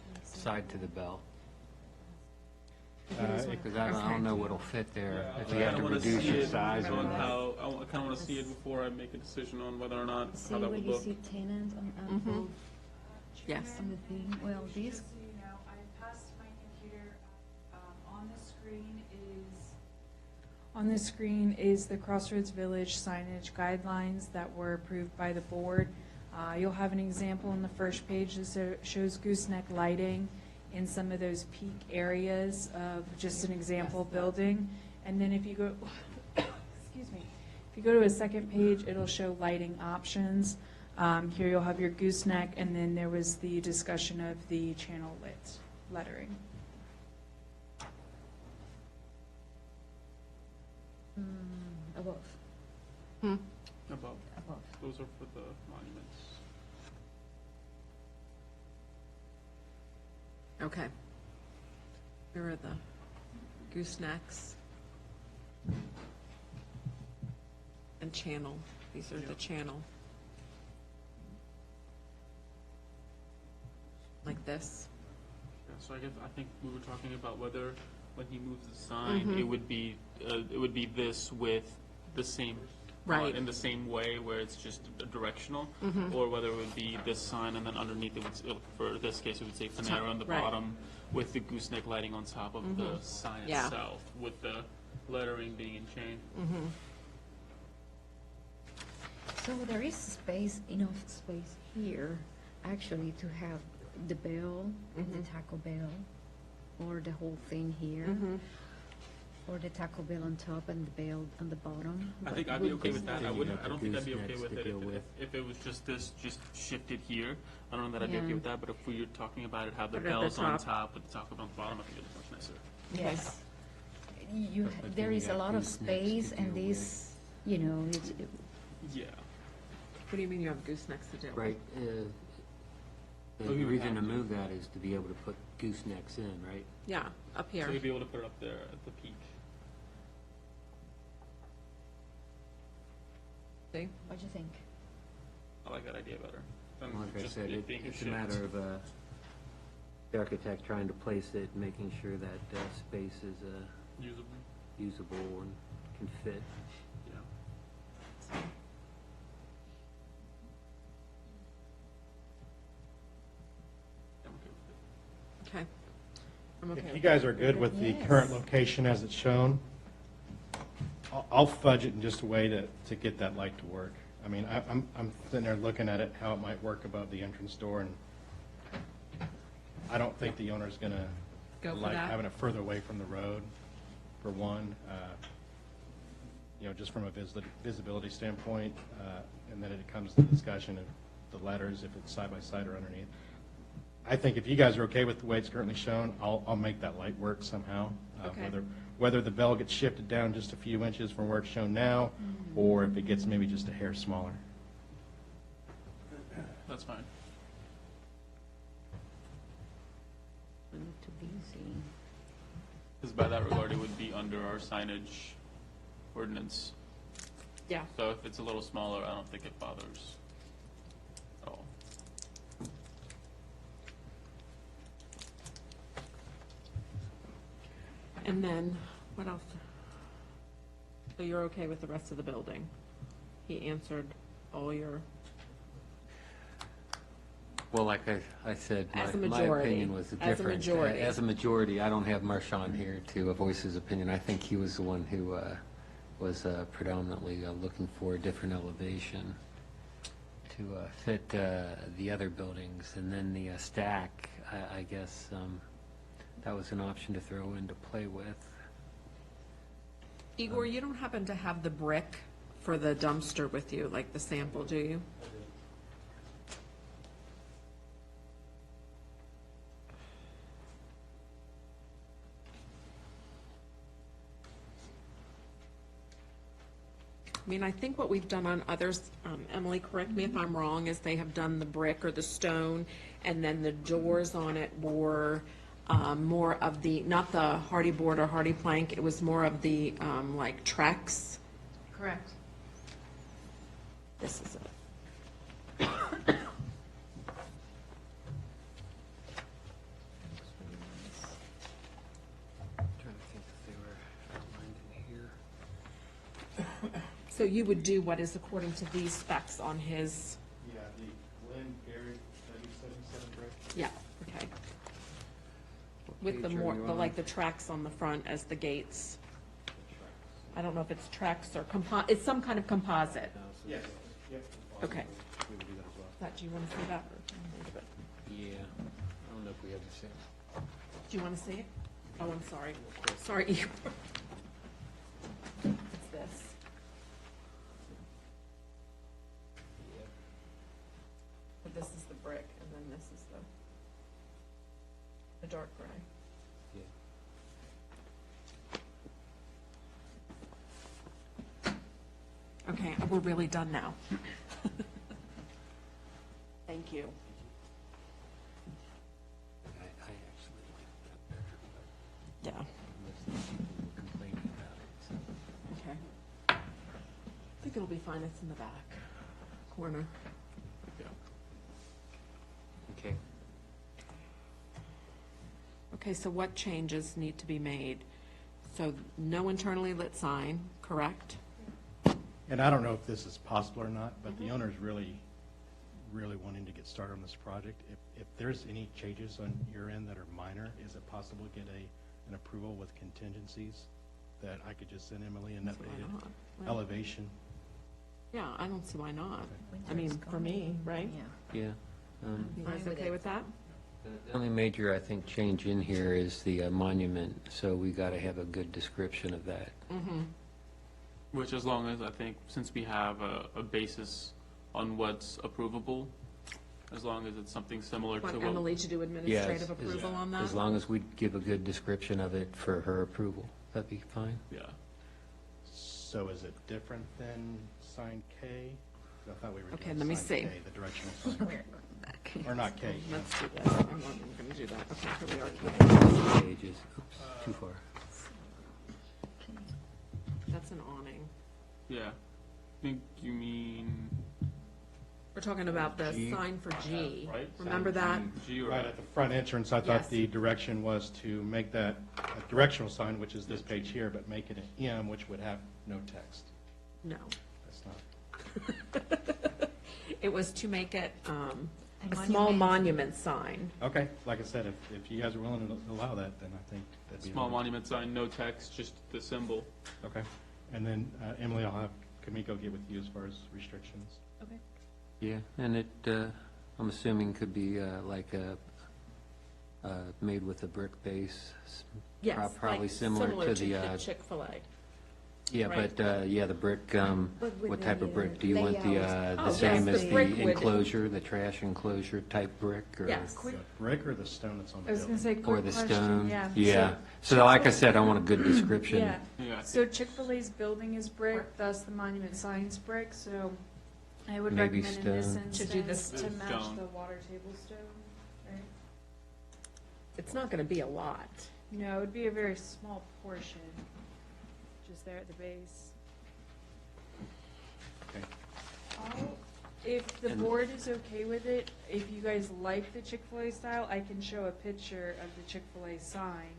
to the bell? Because I don't know what'll fit there, if you have to reduce your size or not. I kind of want to see it before I make a decision on whether or not, See how that where would you look. see tenant on Mhm. both Yes. on the thing? Well, this, Just so you know, I passed my computer, on the screen is the Crossroads Village signage guidelines that were approved by the board. You'll have an example on the first page that shows gooseneck lighting in some of those peak areas of just an example building. And then if you go, excuse me, if you go to a second page, it'll show lighting options. Here you'll have your gooseneck, and then there was the discussion of the channel lit lettering. above, Hmm. Above. above. Those are for the monuments. Okay. Here are the goosenecks. And channel, these are the channel. Like this. Yeah, so I think we were talking about whether when he moves the sign, Mhm. it would be this with the same, Right. in the same way where it's just directional, Mhm. or whether it would be this sign and then underneath it would, for this case, it would say Panera on the Right. bottom with the gooseneck lighting on top of the Mhm. sign Yeah. itself, with the lettering being in chain. Mm-hmm. So there is space, enough space here, actually, to have the bell, and the Mhm. Taco Bell, or the whole thing here, Mm-hmm. or the Taco Bell on top and the bell on the bottom. I think but I'd be with okay with that. gooseneck- I Then you wouldn't, have I don't the think I'd be okay goosenecks with to it deal with. if it was just this, just shifted here. I don't know that I'd be okay Yeah. with that, but if we were talking about it, have the Put it at the bells on top. top with the Taco Bell on the bottom, I think it'd be much nicer. Yes. You, But then there you is a got lot of goosenecks to space, and deal this, you know, it's, Yeah. What do you mean you have goosenecks to do? Right. The Oh, you would reason to have to. move that is to be able to put goosenecks in, right? Yeah, up So here. you'd be able to put it up there at the peak. See? what do you think? I like that idea better. than Like I just said, it being it's a shift. matter of the architect trying to place it, making sure that space is Usable. usable and can fit. Yeah. I'm okay with it. Okay. I'm okay If with you that. guys are good with the Yes. current location as it's shown, I'll fudge it in just a way to get that light to work. I mean, I'm sitting there looking at it, how it might work above the entrance door, and I don't think the owner's gonna Go for like that? having it further away from the road, for one. You know, just from a visibility standpoint, and then it comes to the discussion of the letters, if it's side by side or underneath. I think if you guys are okay with the way it's currently shown, I'll make that light work somehow. Okay. Whether the bell gets shifted down just a few inches from where it's shown now, or if it gets maybe just a hair smaller. That's fine. Not too busy. Because by that regard, it would be under our signage ordinance. Yeah. So if it's a little smaller, I don't think it bothers at all. And then, what else? So you're okay with the rest of the building? He answered all your, Well, like I said, As a my majority. opinion was As a different. majority. As a majority, I don't have Marshawn here to voice his opinion. I think he was the one who was predominantly looking for a different elevation to fit the other buildings. And then the stack, I guess that was an option to throw into play with. Igor, you don't happen to have the brick for the dumpster with you, like the sample, do you? I mean, I think what we've done on others, Emily, correct me if I'm wrong, is they have done the brick or the stone, and then the doors on it were more of the, not the hardy board or hardy plank, it was more of the, like, Trex. Correct. This is it. Trying to think if they were outlined in here. So you would do what is according to these specs on his, Yeah, the Glen Garrett W77 brick. yeah, okay. With the page are more, you the on? like the tracks on the front as the gates. I don't know if it's tracks or it's some kind of composite. Yes, yep. Okay. We would do that as well. Do you want to see that? Yeah, I don't know if we have the same. Do you want to see it? Oh, I'm sorry. Sorry, Igor. It's this. But this is the brick, and then this is the dark gray. Okay, we're really done now. Thank you. I actually like that better, but Yeah, unless the people were complaining about it, so. okay. I think it'll be fine. It's in the back corner. Okay. Okay, so what changes need to be made? So no internally lit sign, correct? And I don't know if this is possible or not, but the owner's really wanting to get started on this project. If there's any changes on your end that are minor, is it possible to get an approval with contingencies that I could just send Emily an That's why updated not. Well, elevation? Yeah, I don't see why not. I mean, for me, right? Yeah. You guys okay with that? The only major, I think, change in here is the monument, so we got to have a good description of that. Mm-hmm. Which, as long as, I think, since we have a basis on what's approvable, as long as it's something similar to Want what. Emily to do administrative approval on that? As long as we give a good description of it for her approval, that'd be fine. Yeah. So is it different than sign K? I thought we were Okay, doing let me sign see. K, the directional sign. Or not K. yeah. Let's do this. I'm going to do that. Okay, here we are. Pages, oops, too far. That's an awning. Yeah. I think you mean. We're talking about the G. sign for G. Right? Remember that? G or Right at the front entrance, I Yes. thought the direction was to make that a directional sign, which is this page here, but make it an M, which would have no text. No. That's not, It was to make it a A small monument. monument sign. okay, like I said, if you guys are willing to allow that, then I think that'd be. small monument sign, no text, just the symbol. Okay, and then Emily, I'll have Kamiko get with you as far as restrictions. Okay. Yeah, and it, I'm assuming could be like made with a brick base. Yes. Probably like similar to the, Chick-fil-A. yeah, right? but, yeah, the brick, But with what type the, of brick? Do you want the, layout. Oh, the same yes, as the the brick would- enclosure, the trash enclosure type brick? Or Yes. The brick or the stone that's on the I was building? gonna say, Or quick the question, stone? yeah. Yeah, so like I said, I want a good description. Yeah, Yeah. so Chick-fil-A's building is brick, thus the monument sign's brick, so I would Maybe recommend in this stone. To do this- instance to match Stone. the water table stone, right? It's not going to be a lot. No, it would be a very small portion, just there at the base. Okay. If the And- board is okay with it, if you guys like the Chick-fil-A style, I can show a picture of the Chick-fil-A sign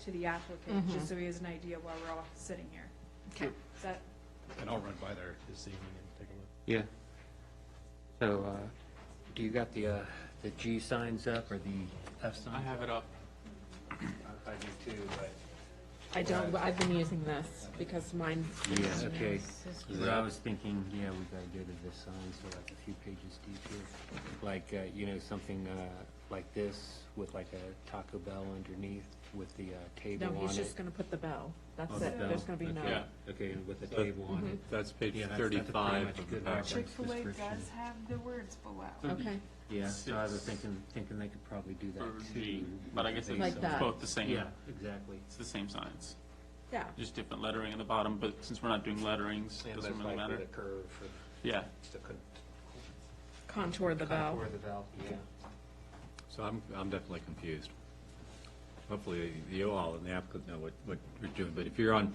to the applicant, just so he has an idea why we're all sitting here. Okay. Is that, And I'll run by there this evening and take a look. Yeah. So, do you got the G signs up or the F signs? I have it up. I do too, but. I don't, I've been using this because mine. Yeah, okay. What I was thinking, yeah, we gotta go to this sign, so like a few pages deep here. Like, something like this with like a Taco Bell underneath with the table No, on it. he's just gonna put the bell. That's Oh, the it. bell. There's gonna be no. Yeah. Okay, with the table on it. That's page Yeah, that's a pretty 35 much of the good packet. reference Chick-fil-A description. does have the words below. Okay. Yeah, so I was thinking they could probably do For that G, too. but I guess it's Like that. both the same. Yeah, exactly. It's the same signs, Yeah. just different lettering in the bottom, but since we're not doing letterings, it doesn't really matter. curve for Yeah, the Contour the bell. contour of the bell, yeah. So I'm definitely confused. Hopefully you all and the applicant know what you're doing, but if you're on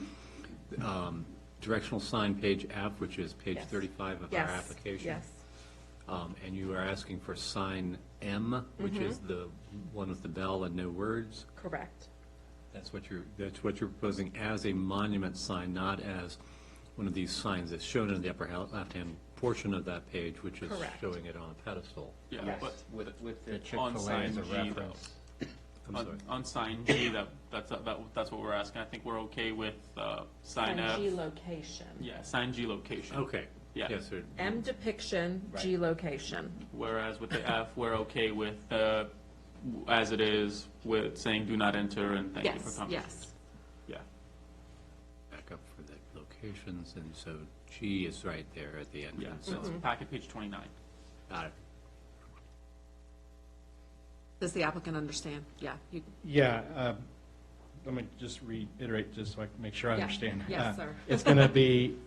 directional sign page F, which is page Yes. 35 of our Yes. application. Yes. And you are asking for sign M, which is the one with the bell and no words. Correct. That's what you're proposing as a monument sign, not as one of these signs that's shown in the upper left-hand portion of that page, which is Correct. showing it on a pedestal. yeah, Yes, but with the on Chick-fil-A sign as a G though. reference. I'm sorry. On sign G, that's what we're asking. I think we're okay with sign F. G location. Yeah, sign G location. Okay. Yeah. Yes, sir. M depiction, G location. Whereas with the F, we're okay with, as it is, with saying do not enter and thank you for Yes, coming. yes. Yeah. Back up for the locations, and so G is right there at the Yeah, entrance. so it's packet page 29. Got it. Does the applicant understand? Yeah. You, Yeah, let me just reiterate, just so I can make sure I Yeah. understand. Yes, sir. It's going to be,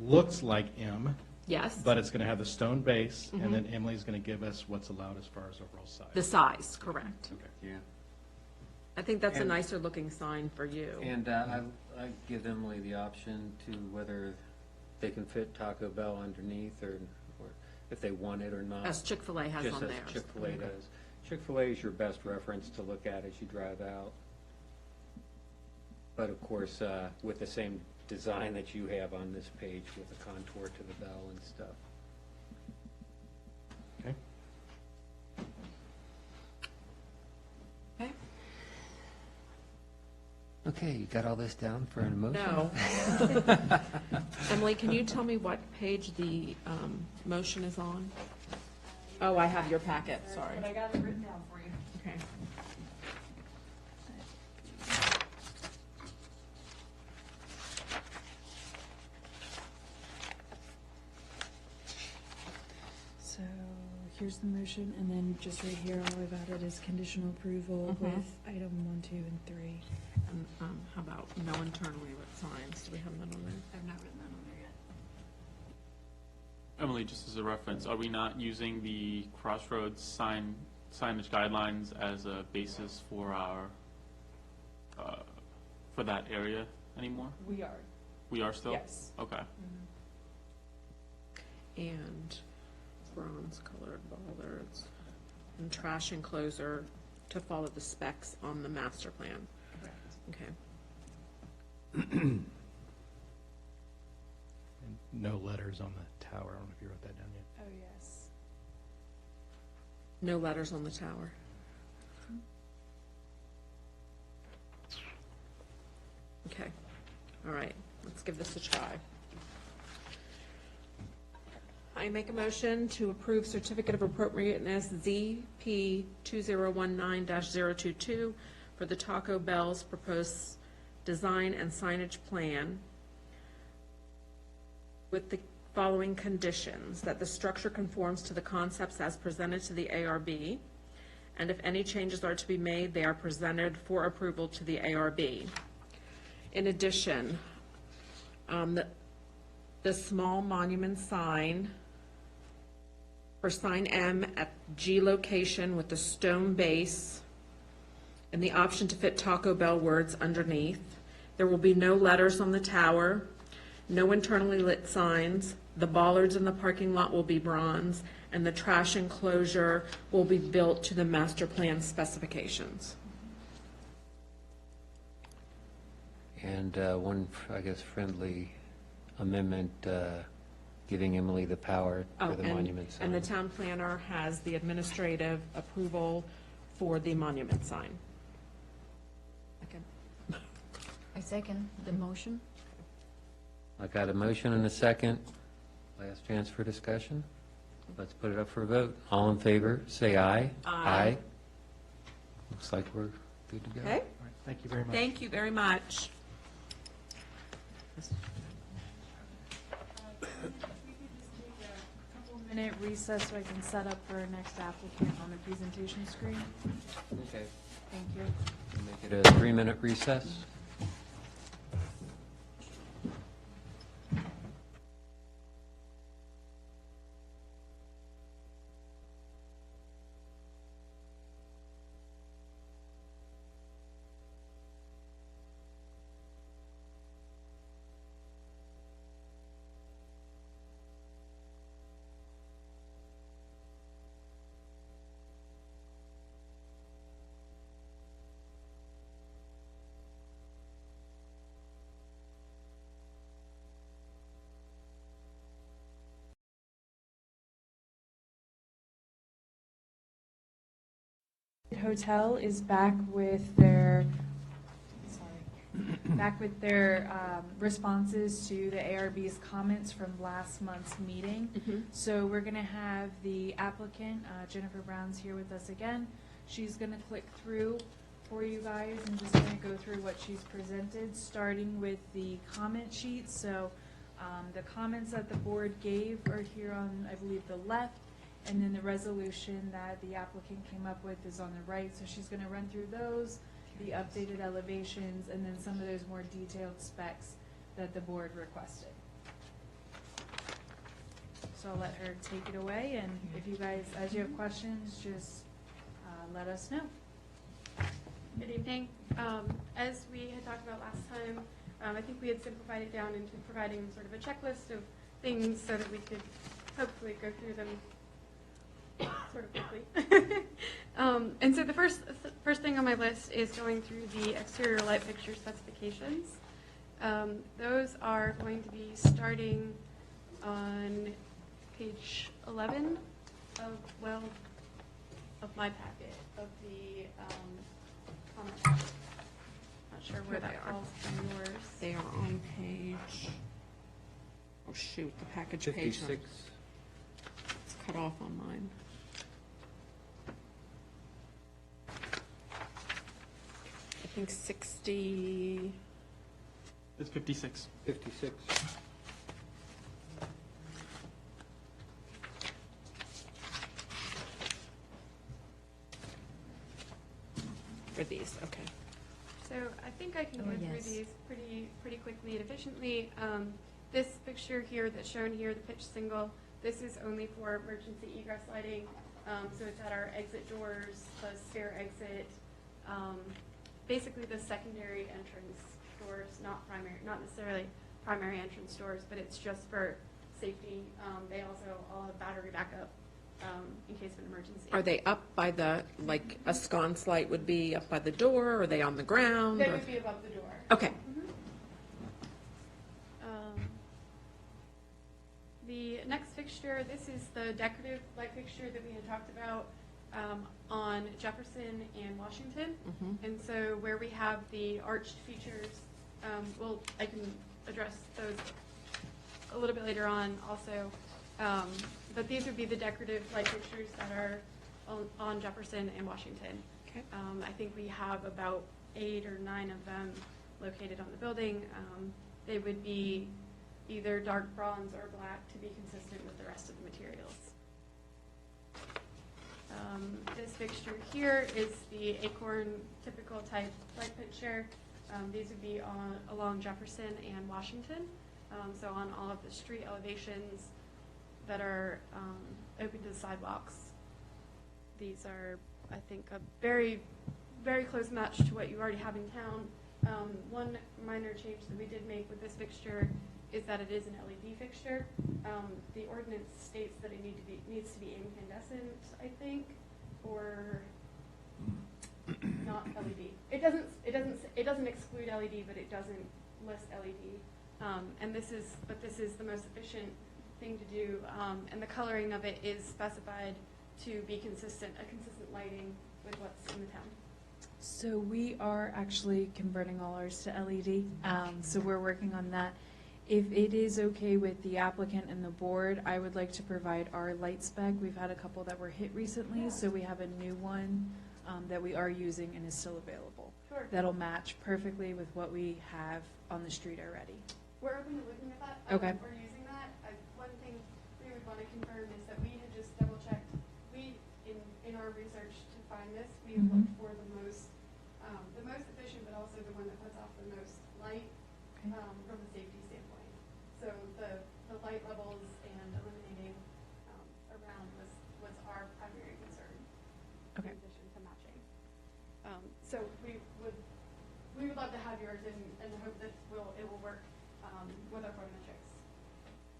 looks like M, yes. but it's going to have the stone base, and then Emily's going to give us what's allowed as far as overall size. The size, correct. Okay. Yeah. I think that's a And- nicer looking sign for you. And I give Emily the option to whether they can fit Taco Bell underneath or if they want it or not. As Chick-fil-A has Just on as theirs. Chick-fil-A does. Chick-fil-A is your best reference to look at as you drive out. But of course, with the same design that you have on this page with the contour to the bell and stuff. Okay. Okay. Okay, you got all this down for an emotion? No. Emily, can you tell me what page the motion is on? Oh, I have your packet, sorry. But I got it written down for you. Okay. So here's the motion, and then just right here, all I've added is conditional approval Mhm. with item 1, 2, and 3. And how about no internally lit signs? Do we have none on there? I've not written that on there yet. Emily, just as a reference, are we not using the Crossroads signage guidelines as a basis for our, for that area anymore? We are, We are still? yes. Okay. And bronze colored bollards and trash enclosure to follow the specs on the master plan. Correct. Okay. And no letters on the tower. I don't know if you wrote that down yet. Oh, yes. No letters on the tower. Okay, all right, let's give this a try. I make a motion to approve certificate of appropriateness ZP 2019-022 for the Taco Bell's proposed design and signage plan with the following conditions: that the structure conforms to the concepts as presented to the ARB, and if any changes are to be made, they are presented for approval to the ARB. In addition, the small monument sign for sign M at G location with the stone base and the option to fit Taco Bell words underneath. There will be no letters on the tower, no internally lit signs. The bollards in the parking lot will be bronze, and the trash enclosure will be built to the master plan specifications. And one, I guess, friendly amendment, giving Emily the power Oh, for the monument sign. and the town planner has the administrative approval for the monument sign. Okay. I second the motion. I got a motion and a second. Last chance for discussion. Let's put it up for a vote. All in favor, say aye. Aye. Looks like we're good to go. Okay? All right, thank you very much. Thank you very much. Minute recess so I can set up for our next applicant on the presentation screen. Okay. Thank you. Make it a 3-minute recess. Hotel is back with their, responses to the ARB's comments from last month's meeting. So we're going to have the applicant, Jennifer Brown's here with us again. She's going to click through for you guys and just going to go through what she's presented, starting with the comment sheet. So the comments that the board gave are here on, I believe, the left. And then the resolution that the applicant came up with is on the right. So she's going to run through those, the updated elevations, and then some of those more detailed specs that the board requested. So I'll let her take it away, and if you guys, as you have questions, just let us know. Good evening. As we had talked about last time, I think we had simplified it down into providing sort of a checklist of things so that we could hopefully go through them sort of quickly. And so the first thing on my list is going through the exterior light fixture specifications. Those are going to be starting on page 11 of my packet, of the comment packet. Not sure where Here they that are. falls from yours. They are on page, oh shoot, the package page. 56. It's cut off on mine. I think 60, It's 56. 56. for these, okay. So I think I can Oh, go through yes. these pretty quickly and efficiently. This fixture here that's shown here, the pitch single, this is only for emergency egress lighting. So it's at our exit doors, the stair exit, basically the secondary entrance doors, not necessarily primary entrance doors, but it's just for safety. They also all have battery backup in case of an emergency. Are they up by the, like a sconce light would be up by the door, or are they on the ground? They or- would be above the door. Okay, The next fixture, this is the decorative light fixture that we had talked about on Jefferson and Washington. And so where we have the arched features, I can address those a little bit later on also. But these would be the decorative light fixtures that are on Jefferson and Washington. Okay. I think we have about 8 or 9 of them located on the building. They would be either dark bronze or black to be consistent with the rest of the materials. This fixture here is the Acorn typical type light fixture. These would be along Jefferson and Washington. So on all of the street elevations that are open to the sidewalks. These are, I think, a very, very close match to what you already have in town. One minor change that we did make with this fixture is that it is an LED fixture. The ordinance states that it needs to be incandescent, I think, or not LED. It doesn't exclude LED, but it doesn't list LED. This is the most efficient thing to do, and the coloring of it is specified to be consistent, a consistent lighting with what's in the town. So we are actually converting all ours to LED, so we're working on that. If it is okay with the applicant and the board, I would like to provide our light spec. We've had a couple that were hit recently, so we have a new one that we are using and is still available. Sure. That'll match perfectly with what we have on the street already. We're open to looking at that. Okay. We're using that. One thing we would want to confirm is that we had just double checked. We, in our research to find this, we looked for the most efficient, but also the one that puts off the most light from a safety standpoint. So the light levels and eliminating around was our primary concern. Okay. In addition to matching. So we would love to have yours and hope that it will work with our photometrics,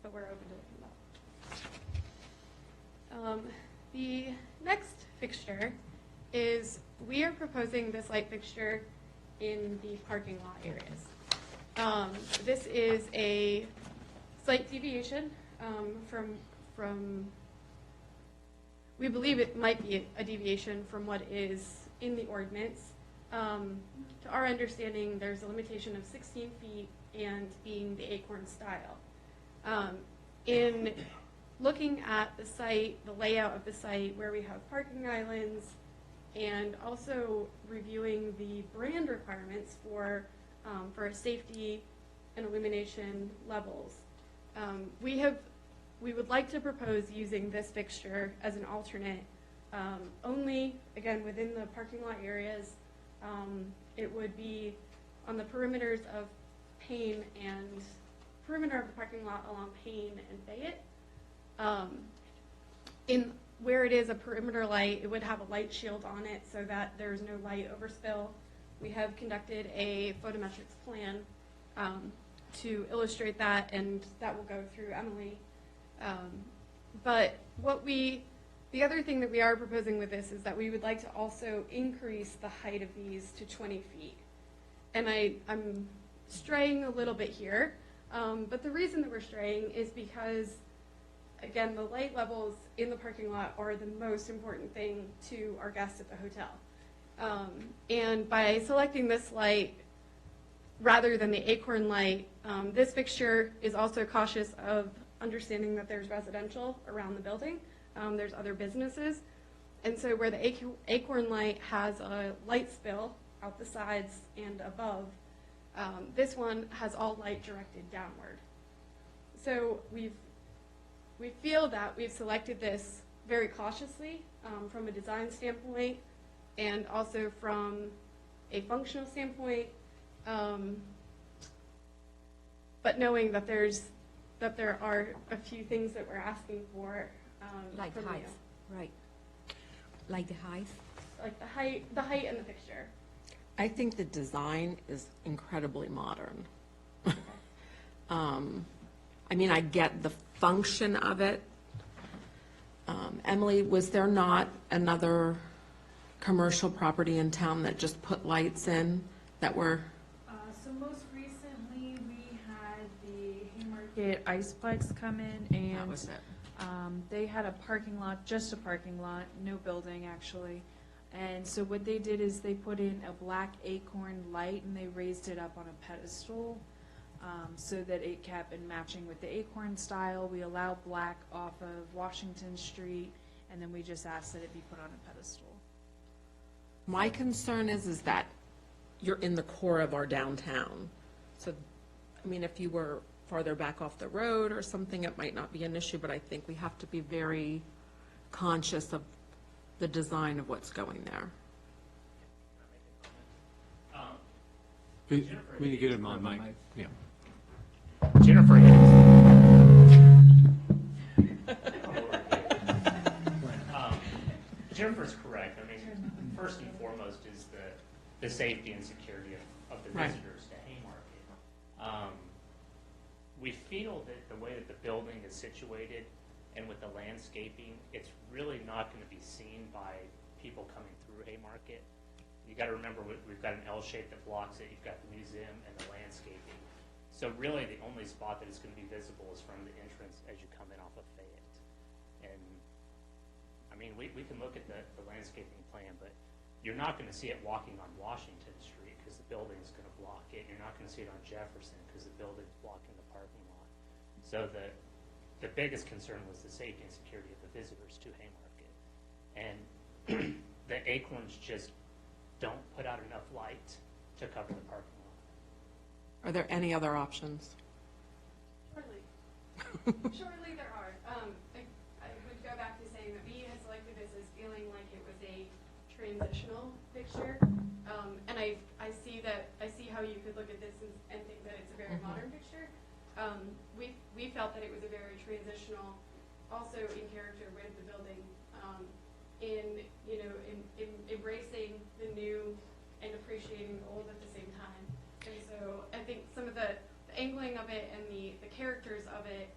but we're open to looking at that. The next fixture is we are proposing this light fixture in the parking lot areas. This is a slight deviation from we believe it might be a deviation from what is in the ordinance. To our understanding, there's a limitation of 16 feet and being the acorn style. In looking at the site, the layout of the site, where we have parking islands, and also reviewing the brand requirements for safety and illumination levels, we would like to propose using this fixture as an alternate, only, again, within the parking lot areas. It would be on the perimeter of the parking lot along Payne and Fayette. In where it is a perimeter light, it would have a light shield on it so that there's no light overspill. We have conducted a photometrics plan to illustrate that, and that will go through Emily. But the other thing that we are proposing with this is that we would like to also increase the height of these to 20 feet. And I'm straying a little bit here, but the reason that we're straying is because, again, the light levels in the parking lot are the most important thing to our guests at the hotel. And by selecting this light rather than the acorn light, this fixture is also cautious of understanding that there's residential around the building. There's other businesses. And so where the acorn light has a light spill out the sides and above, this one has all light directed downward. So we feel that we've selected this very cautiously from a design standpoint and also from a functional standpoint, but knowing that there are a few things that we're asking for. Like from height, you. right. Like the height? Like the height and the fixture. I think the design is incredibly modern. I mean, I get the function of it. Emily, was there not another commercial property in town that just put lights in that were? So most recently, we had the Haymarket Iceplex come in, and That was it. They had a parking lot, just a parking lot, no building actually. And so what they did is they put in a black acorn light and they raised it up on a pedestal so that it kept in matching with the acorn style. We allow black off of Washington Street, and then we just asked that it be put on a pedestal. My concern is that you're in the core of our downtown. So, I mean, if you were farther back off the road or something, it might not be an issue, but I think we have to be very conscious of the design of what's going there. We need to get him on mic. Yeah. Jennifer Jennifer's correct. I mean, first and foremost is the safety and security of the Right. visitors to Haymarket. We feel that the way that the building is situated and with the landscaping, it's really not going to be seen by people coming through Haymarket. You got to remember, we've got an L shape that blocks it. You've got the museum and the landscaping. So really, the only spot that is going to be visible is from the entrance as you come in off of Fayette. And I mean, we can look at the landscaping plan, but you're not going to see it walking on Washington Street because the building's going to block it. You're not going to see it on Jefferson because the building's blocking the parking lot. So the biggest concern was the safety and security of the visitors to Haymarket. And the acorns just don't put out enough light to cover the parking lot. Are there any other options? Surely. Surely there are. I would go back to saying that we had selected this as feeling like it was a transitional fixture. And I see how you could look at this and think that it's a very modern fixture. We felt that it was a very transitional, also in character with the building, in embracing the new and appreciating the old at the same time. And so I think some of the angling of it and the characters of it,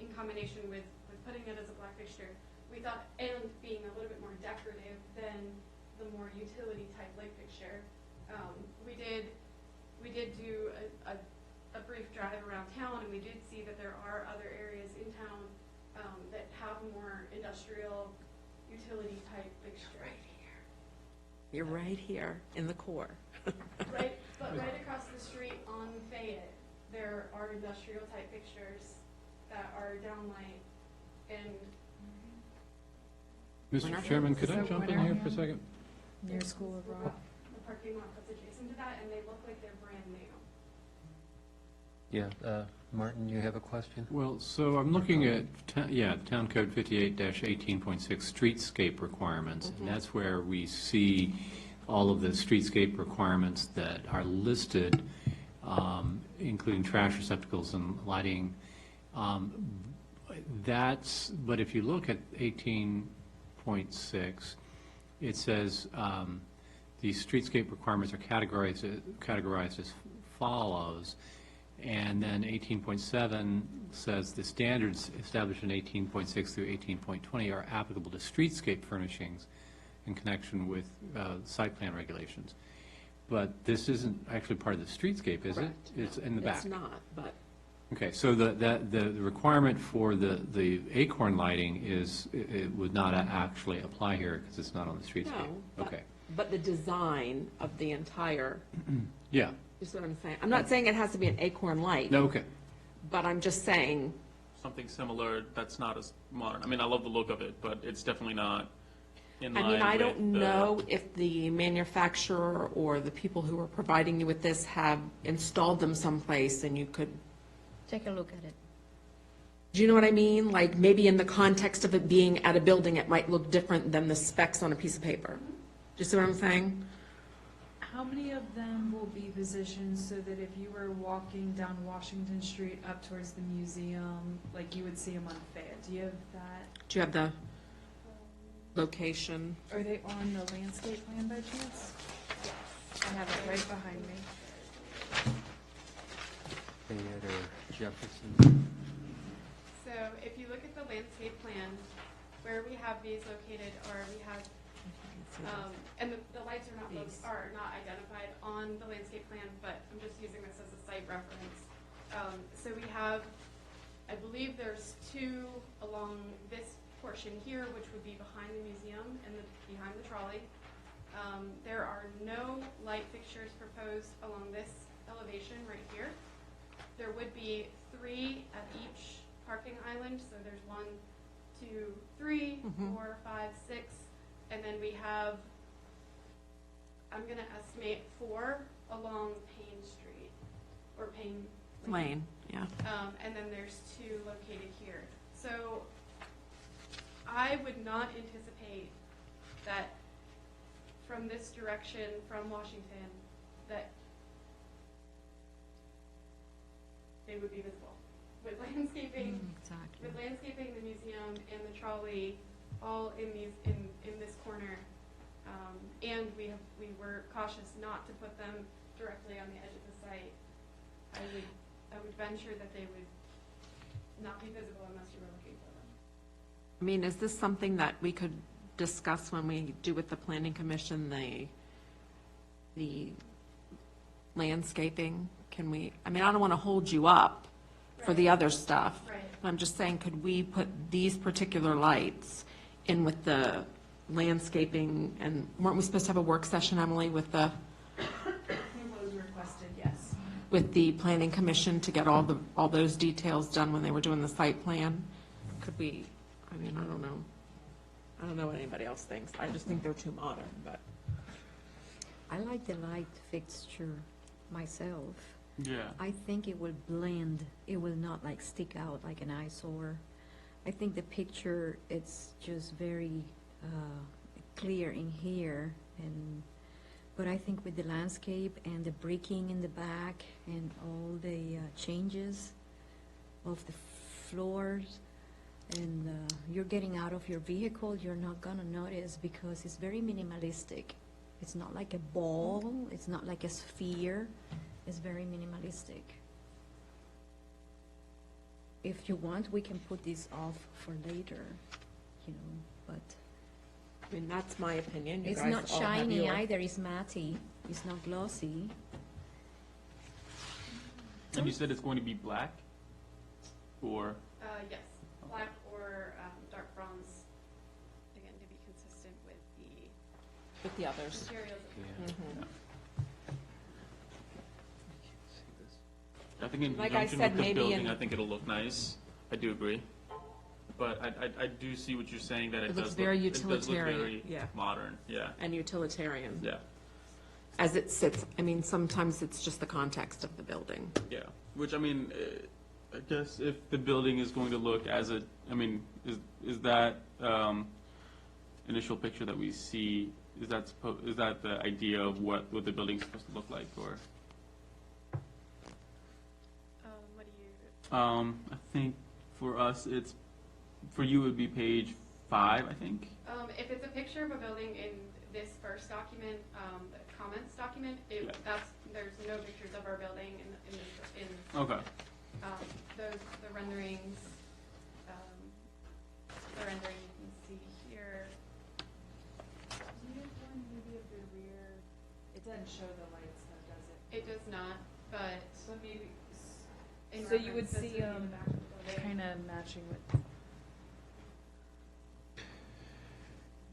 in combination with putting it as a black fixture, we thought, and being a little bit more decorative than the more utility type light fixture, we did do a brief drive around town, and we did see that there are other areas in town that have more industrial utility type fixture. Right here. You're right here in the core. Right across the street on Fayette, there are industrial type fixtures that are downlight and. Mr. Chairman, could I jump in here for a second? Near School of Rock. The parking lot that's adjacent to that, and they look like they're brand new. Yeah, Martin, you have a question? Well, so I'm looking at, Town Code 58-18.6, streetscape requirements, and that's where we see all of the streetscape requirements that are listed, including trash receptacles and lighting. But if you look at 18.6, it says these streetscape requirements are categorized as follows. And then 18.7 says the standards established in 18.6 through 18.20 are applicable to streetscape furnishings in connection with site plan regulations. But this isn't actually part of the streetscape, is it? It's in the back. It's not, but. Okay, so the requirement for the acorn lighting it would not actually apply here because it's not on the streetscape? No. Okay. But the design of the entire. Yeah. You see what I'm saying? I'm not saying it has to be an acorn light. No, okay. But I'm just saying. Something similar that's not as modern. I mean, I love the look of it, but it's definitely not in line I mean, I with don't the- know if the manufacturer or the people who are providing you with this have installed them someplace and you could. Take a look at it. Do you know what I mean? Like maybe in the context of it being at a building, it might look different than the specs on a piece of paper. Do you see what I'm saying? How many of them will be positioned so that if you were walking down Washington Street up towards the museum, like you would see them on Fayette? Do you have that? Do you have the location? Are they on the landscape plan by chance? I have it right behind me. Fayette or Jefferson? So if you look at the landscape plan, where we have these located, or we have, and the lights are not identified on the landscape plan, but I'm just using this as a site reference. So we have, I believe there's two along this portion here, which would be behind the museum and behind the trolley. There are no light fixtures proposed along this elevation right here. There would be 3 at each parking island, so there's 1, 2, 3, 4, 5, 6, and then we have, I'm gonna estimate 4 along Payne Street, or Payne Lane, yeah. and then there's 2 located here. So I would not anticipate that from this direction, from Washington, that they would be visible. With landscaping, Exactly. with landscaping, the museum and the trolley, all in this corner. And we were cautious not to put them directly on the edge of the site. I would venture that they would not be visible unless you were looking for them. I mean, is this something that we could discuss when we do with the planning commission, the the landscaping? Can we, I mean, I don't want to hold you up for the other stuff. Right. But I'm just saying, could we put these particular lights in with the landscaping? And weren't we supposed to have a work session, Emily, with the, Was requested, yes. with the planning commission to get all those details done when they were doing the site plan? Could we, I mean, I don't know. I don't know what anybody else thinks. I just think they're too modern, but. I like the light fixture myself. Yeah. I think it will blend, it will not like stick out like an eyesore. I think the picture, it's just very clear in here, but I think with the landscape and the bricking in the back and all the changes of the floors, and you're getting out of your vehicle, you're not gonna notice because it's very minimalistic. It's not like a ball, it's not like a sphere, it's very minimalistic. If you want, we can put this off for later, you know, but I mean, that's my opinion. You it's guys not all have shiny your- either, it's matte, it's not glossy. And you said it's going to be black? Or, Yes, black or dark bronze, again, to be consistent with the others. materials. Mhm. I think in Like I conjunction said, with the maybe building, in- I think it'll look nice. I do agree. But I do see what you're saying, that It it looks does very look, it does look utilitarian, very yeah. modern, yeah, And utilitarian. yeah, As it sits, I mean, sometimes it's just the context of the building. yeah. Which, I mean, I guess if the building is going to look as a, I mean, is that, initial picture that we see, is that the idea of what the building's supposed to look like, or? What do you, I think for us, for you, it would be page 5, I think. if it's a picture of a building in this first document, the comments document, Yeah. there's no pictures of our building in Okay. the renderings, you can see here. Do you have one maybe of the rear? It doesn't show the lights though, does it? It does not, but So maybe, in so you would reference, this see be the back of the building. kind of matching with,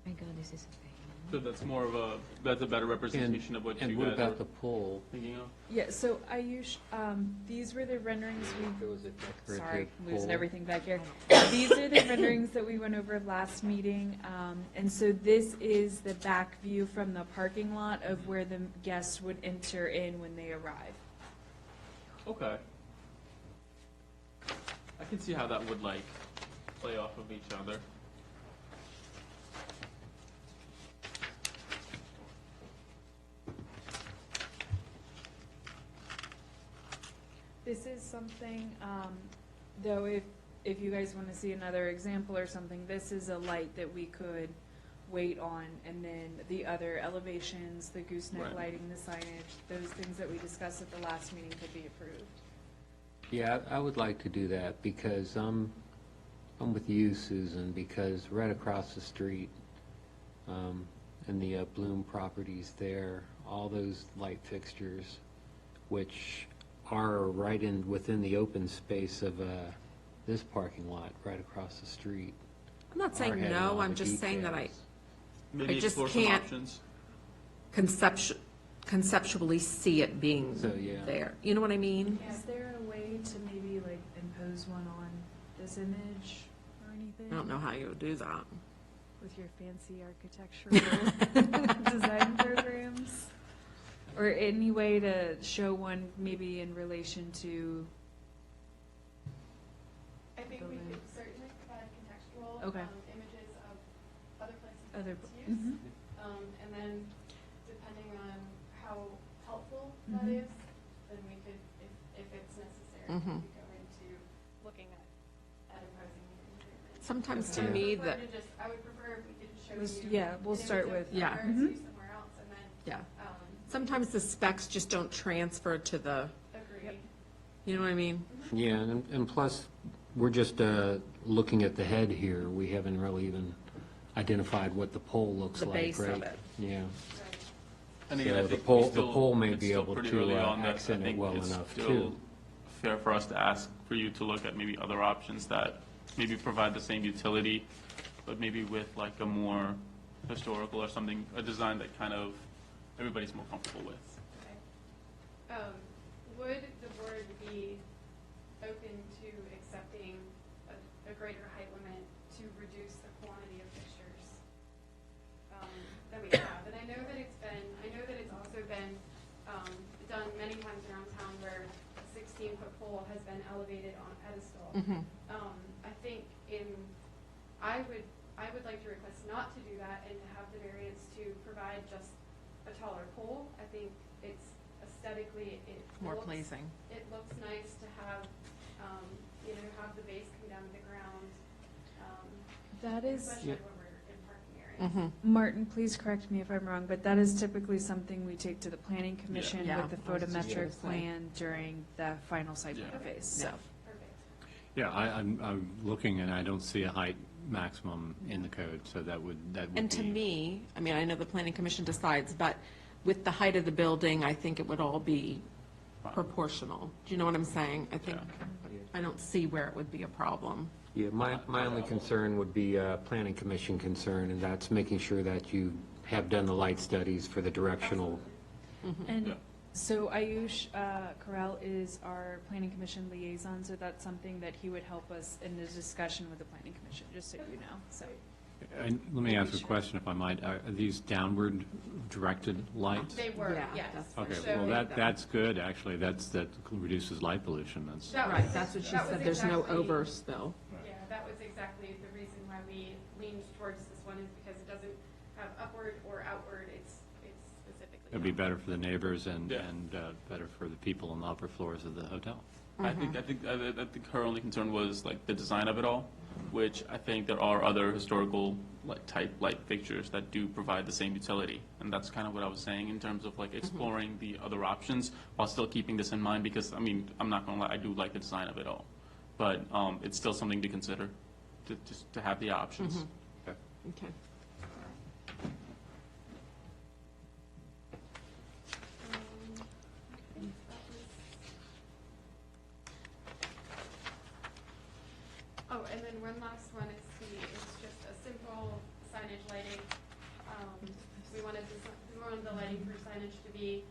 My God, this is a pain. So that's a better representation of what you And what guys about are the pole? thinking of? yeah, so these were the renderings There was a decorative sorry, losing pole. everything back here. These are the renderings that we went over last meeting. And so this is the back view from the parking lot of where the guests would enter in when they arrive. Okay. I can see how that would like play off of each other. This is something, though, if you guys want to see another example or something, this is a light that we could wait on, and then the other elevations, the gooseneck Right. lighting, the signage, those things that we discussed at the last meeting could be approved. Yeah, I would like to do that because I'm with you, Susan, because right across the street, and the Bloom properties there, all those light fixtures, which are right within the open space of this parking lot, right across the street. I'm not are saying having no, all I'm the just saying that I Maybe I just explore some can't- options. conceptually see it being So, yeah. there. You know what I mean? Is there a way to maybe like impose one on this image or anything? I don't know how you would do that. With your fancy architectural design programs? Or any way to show one maybe in relation to, I think we building. could certainly provide contextual Okay. Images of other places Other- of its use. mhm. And then depending on how helpful that Mhm. is, then we could, if it's necessary, we Mhm. could go into looking at imposing the improvements. Sometimes to Okay. me, Prefer the, to just- I would prefer if we could just show Let's- you. yeah, we'll an start image of with- Yeah. somewhere, Mhm. see somewhere else, and then, yeah. um, Sometimes the specs just don't transfer to the, agree. you know what I mean? Yeah, and plus, we're just looking at the head here. We haven't really even identified what the pole looks The like, base right? of it. Yeah. Right. And again, I So the think pole, we the still- pole may it's be still able pretty to early on that I accent it think well it's enough still too. fair for us to ask for you to look at maybe other options that maybe provide the same utility, but maybe with like a more historical or something, a design that kind of everybody's more comfortable with. Would the board be open to accepting a greater height limit to reduce the quantity of fixtures that we have? And I know that it's also been done many times around town where a 16-foot pole has been elevated on a pedestal. I think I would like to request not to do that and to have the variance to provide just a taller pole. I think it's aesthetically, More pleasing. It looks nice to have, have the base come down to the ground. That is, Especially when we're in parking areas. Martin, please correct me if I'm wrong, but that is typically something we take to the planning commission Yeah. with the I was just gonna photometric say. plan during the final site plan Yeah. phase, so. Perfect. Yeah, I'm looking and I don't see a height maximum in the code, so that would be. And to me, I mean, I know the planning commission decides, but with the height of the building, I think it would all be proportional. Do you know what I'm saying? I think, I don't see where it would be a problem. Yeah, my only concern would be a planning commission concern, and that's making sure that you have done the light studies for the directional. And Yeah. so Ayush Corral is our planning commission liaison, so that's something that he would help us in the discussion with the planning commission, just so you know, so. And let me ask a question, if I might. Are these downward directed lights? They were, Yeah, yes. that's Okay, So- well, that's good, actually. that reduces light pollution. That's, That Right, was- that's what she that was said, there's no exactly- overspill. Yeah, that was exactly the reason why we leaned towards this one, is because it doesn't have upward or outward, it's specifically. it'd be better for the neighbors and Yeah. better for the people on the upper floors of the hotel. I think her only concern was like the design of it all, which I think there are other historical type light fixtures that do provide the same utility, and that's kind of what I was saying in terms of like exploring the other options while still keeping this in mind, because I mean, I'm not gonna lie, I do like the design of it all, but it's still something to consider, just to have the options. Okay. Oh, and then one last one is it's just a simple signage lighting. We wanted the lighting for signage to be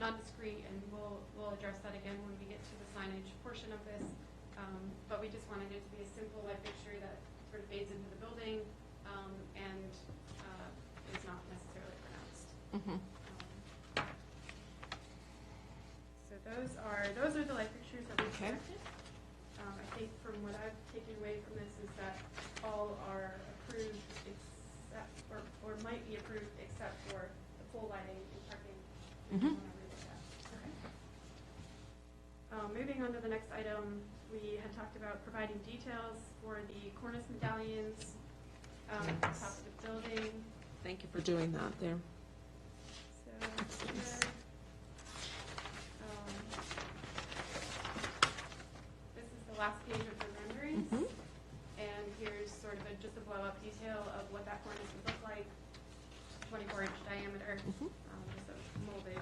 non-discrete, and we'll address that again when we get to the signage portion of this. But we just wanted it to be a simple light fixture that sort of fades into the building, and is not necessarily pronounced. So those are the light fixtures that we Okay. selected. I think from what I've taken away from this is that all are approved except, or might be approved except for the pole lighting and parking. Moving on to the next item, we had talked about providing details for the cornice medallions at the top of the building. Thank you for doing that there. So here, this is the last page of the renderings, and here's sort of just a blow-up detail of what that cornice would look like, 24-inch diameter, just a molded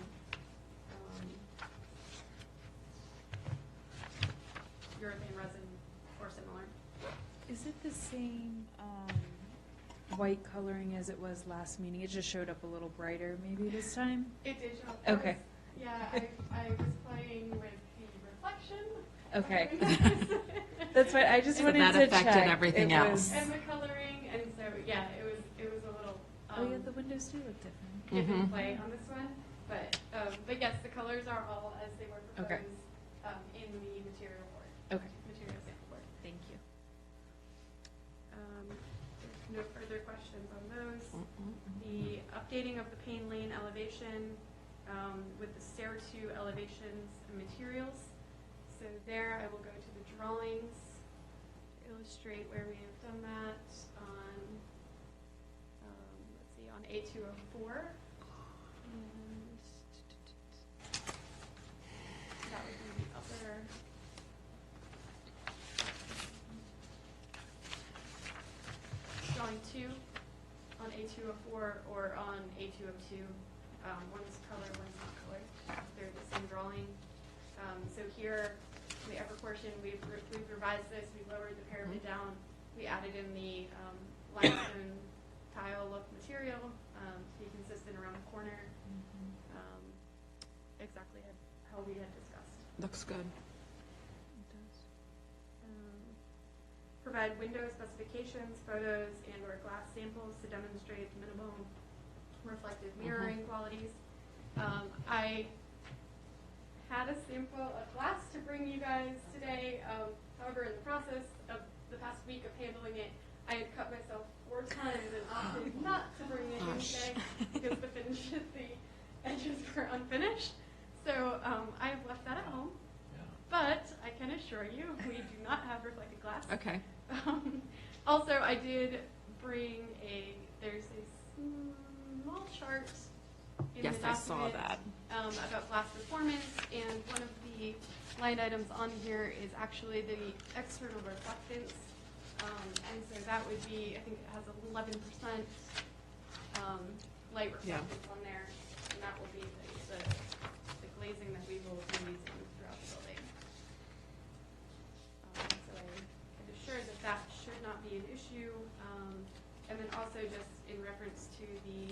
urethane resin or similar. Is it the same white coloring as it was last meeting? It just showed up a little brighter maybe this time? It did show up. Okay. Yeah, I was playing with the reflection. Okay. That's what, I just So wanted that to check. affected everything It else. was- And the coloring, and so, yeah, it was a little, Oh, yeah, the windows do look different. given play on this one. But yes, the colors are all as they were Okay. proposed, in the material board, Okay, material sample board. thank you. There's no further questions on those. The updating of the Payne Lane elevation, with the stair to elevations and materials. So there, I will go to the drawings to illustrate where we have done that on, let's see, on A204. And that would be the other. Drawing 2 on A204 or on A202. One's color, one's not color. They're the same drawing. So here, in the upper portion, we've revised this. We lowered the parapet down. We added in the limestone tile look material to be consistent around the corner. Exactly how we had discussed. Looks good. Provide window specifications, photos, and/or glass samples to demonstrate minimum reflective mirroring qualities. I had a sample of glass to bring you guys today. However, in the process of the past week of handling it, I had cut myself 4 times and opted not to bring it in today because the edges were unfinished. So I have left that at home. But I can assure you, we do not have reflective glass. Okay. Also, I did bring there's a small chart in Yes, the I saw document that. About glass performance, and one of the line items on here is actually the external reflectance. And so that would be, I think it has 11% light reflectance on there, and that will be the glazing that we will be using throughout the building. So I can assure that should not be an issue. And then also just in reference to the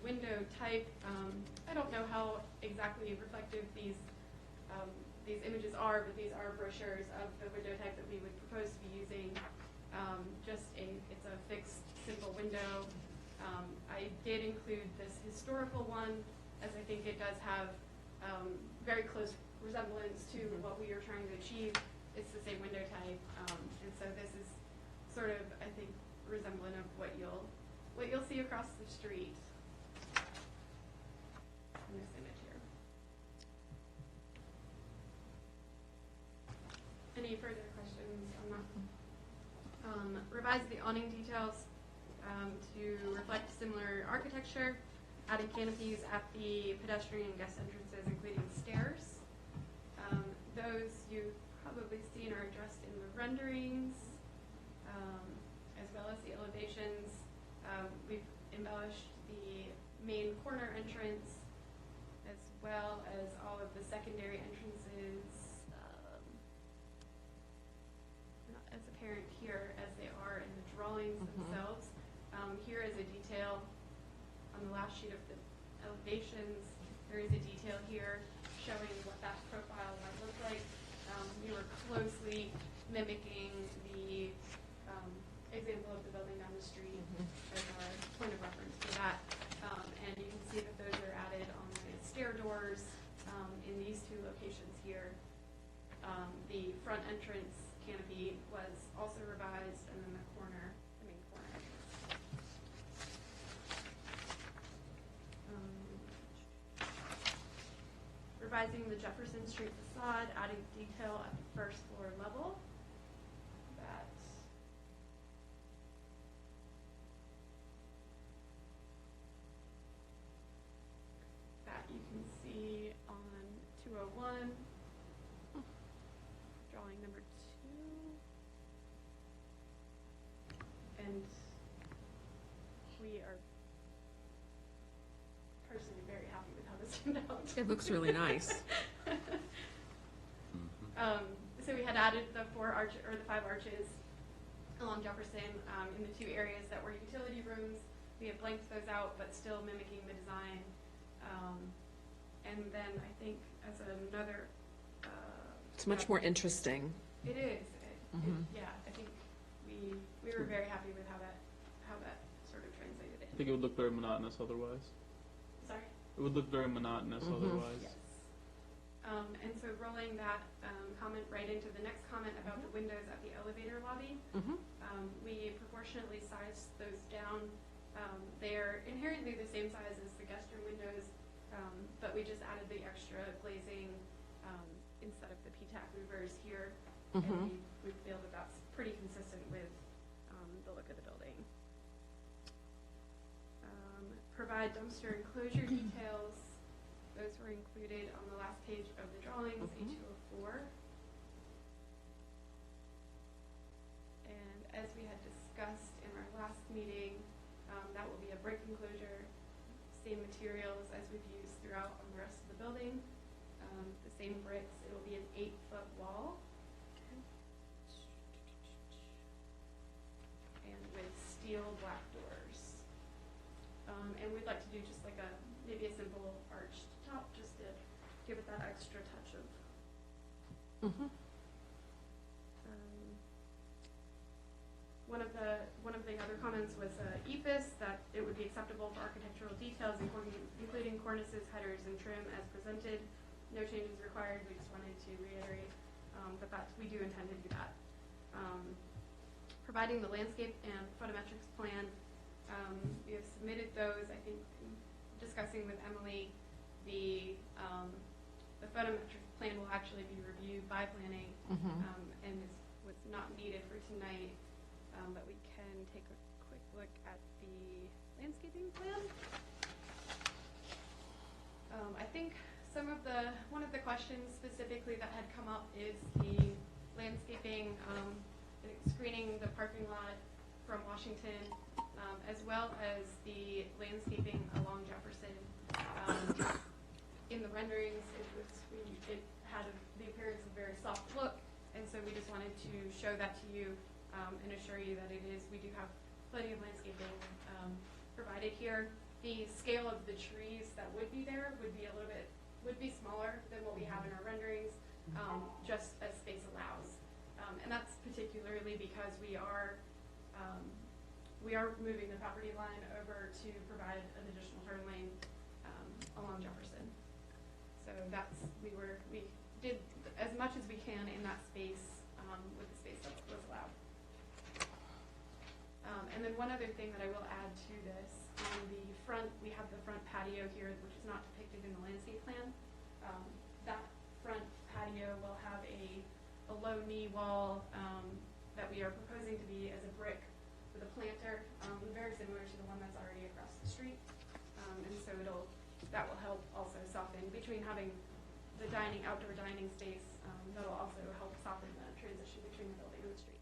window type, I don't know how exactly reflective these images are, but these are brochures of the window type that we would propose to be using. It's a fixed, simple window. I did include this historical one, as I think it does have very close resemblance to what we are trying to achieve. It's the same window type, and so this is sort of, I think, resemblant of what you'll see across the street in this image here. Any further questions on that? Revise the awning details to reflect similar architecture, adding canopies at the pedestrian and guest entrances, including stairs. Those you've probably seen are addressed in the renderings, as well as the elevations. We've embellished the main corner entrance, as well as all of the secondary entrances. Not as apparent here as they are in the drawings themselves. Here is a detail on the last sheet of the elevations. There is a detail here showing what that profile might look like. We were closely mimicking the example of the building down the street as our point of reference for that. And you can see that those are added on the stair doors in these 2 locations here. The front entrance canopy was also revised, and then the main corner entrance. Revising the Jefferson Street facade, adding detail at the first floor level. That you can see on 201, drawing number 2. And we are personally very happy with how this turned out. It looks really nice. So we had added the 5 arches along Jefferson in the 2 areas that were utility rooms. We have blanked those out, but still mimicking the design. And then I think as another, It's much more interesting. it is. Yeah, I think we were very happy with how that sort of translated I in. think it would look very monotonous otherwise. Sorry. It would look very monotonous otherwise. Yes. And so rolling that comment right into the next comment about the windows at the elevator lobby, we proportionately sized those down. They are inherently the same size as the guest room windows, but we just added the extra glazing instead of the PTAC louvers here. And we feel that that's pretty consistent with the look of the building. Provide dumpster enclosure details. Those were included on the last page of the drawings, A204. And as we had discussed in our last meeting, that will be a brick enclosure, same materials as we've used throughout on the rest of the building. The same bricks. It will be an 8-foot wall. And with steel black doors. And we'd like to do just like maybe a simple arched top, just to give it that extra touch of. One of the other comments was EPIS, that it would be acceptable for architectural details, including cornices, headers, and trim as presented. No changes required. We just wanted to reiterate that we do intend to do that. Providing the landscape and photometrics plan. We have submitted those. I think discussing with Emily, the photometric plan will actually be reviewed by planning, and was not needed for tonight. But we can take a quick look at the landscaping plan. I think one of the questions specifically that had come up is the landscaping, screening the parking lot from Washington, as well as the landscaping along Jefferson. In the renderings, it had the appearance of a very soft look, and so we just wanted to show that to you and assure you that we do have plenty of landscaping provided here. The scale of the trees that would be there would be smaller than what we have in our renderings, just as space allows. And that's particularly because we are moving the property line over to provide an additional turn lane along Jefferson. So we did as much as we can in that space with the space that was allowed. And then one other thing that I will add to this, on the front, we have the front patio here, which is not depicted in the landscape plan. That front patio will have a low knee wall that we are proposing to be as a brick with a planter, very similar to the one that's already across the street. And so that will help also soften between having the outdoor dining space. That'll also help soften the transition between the building and the street.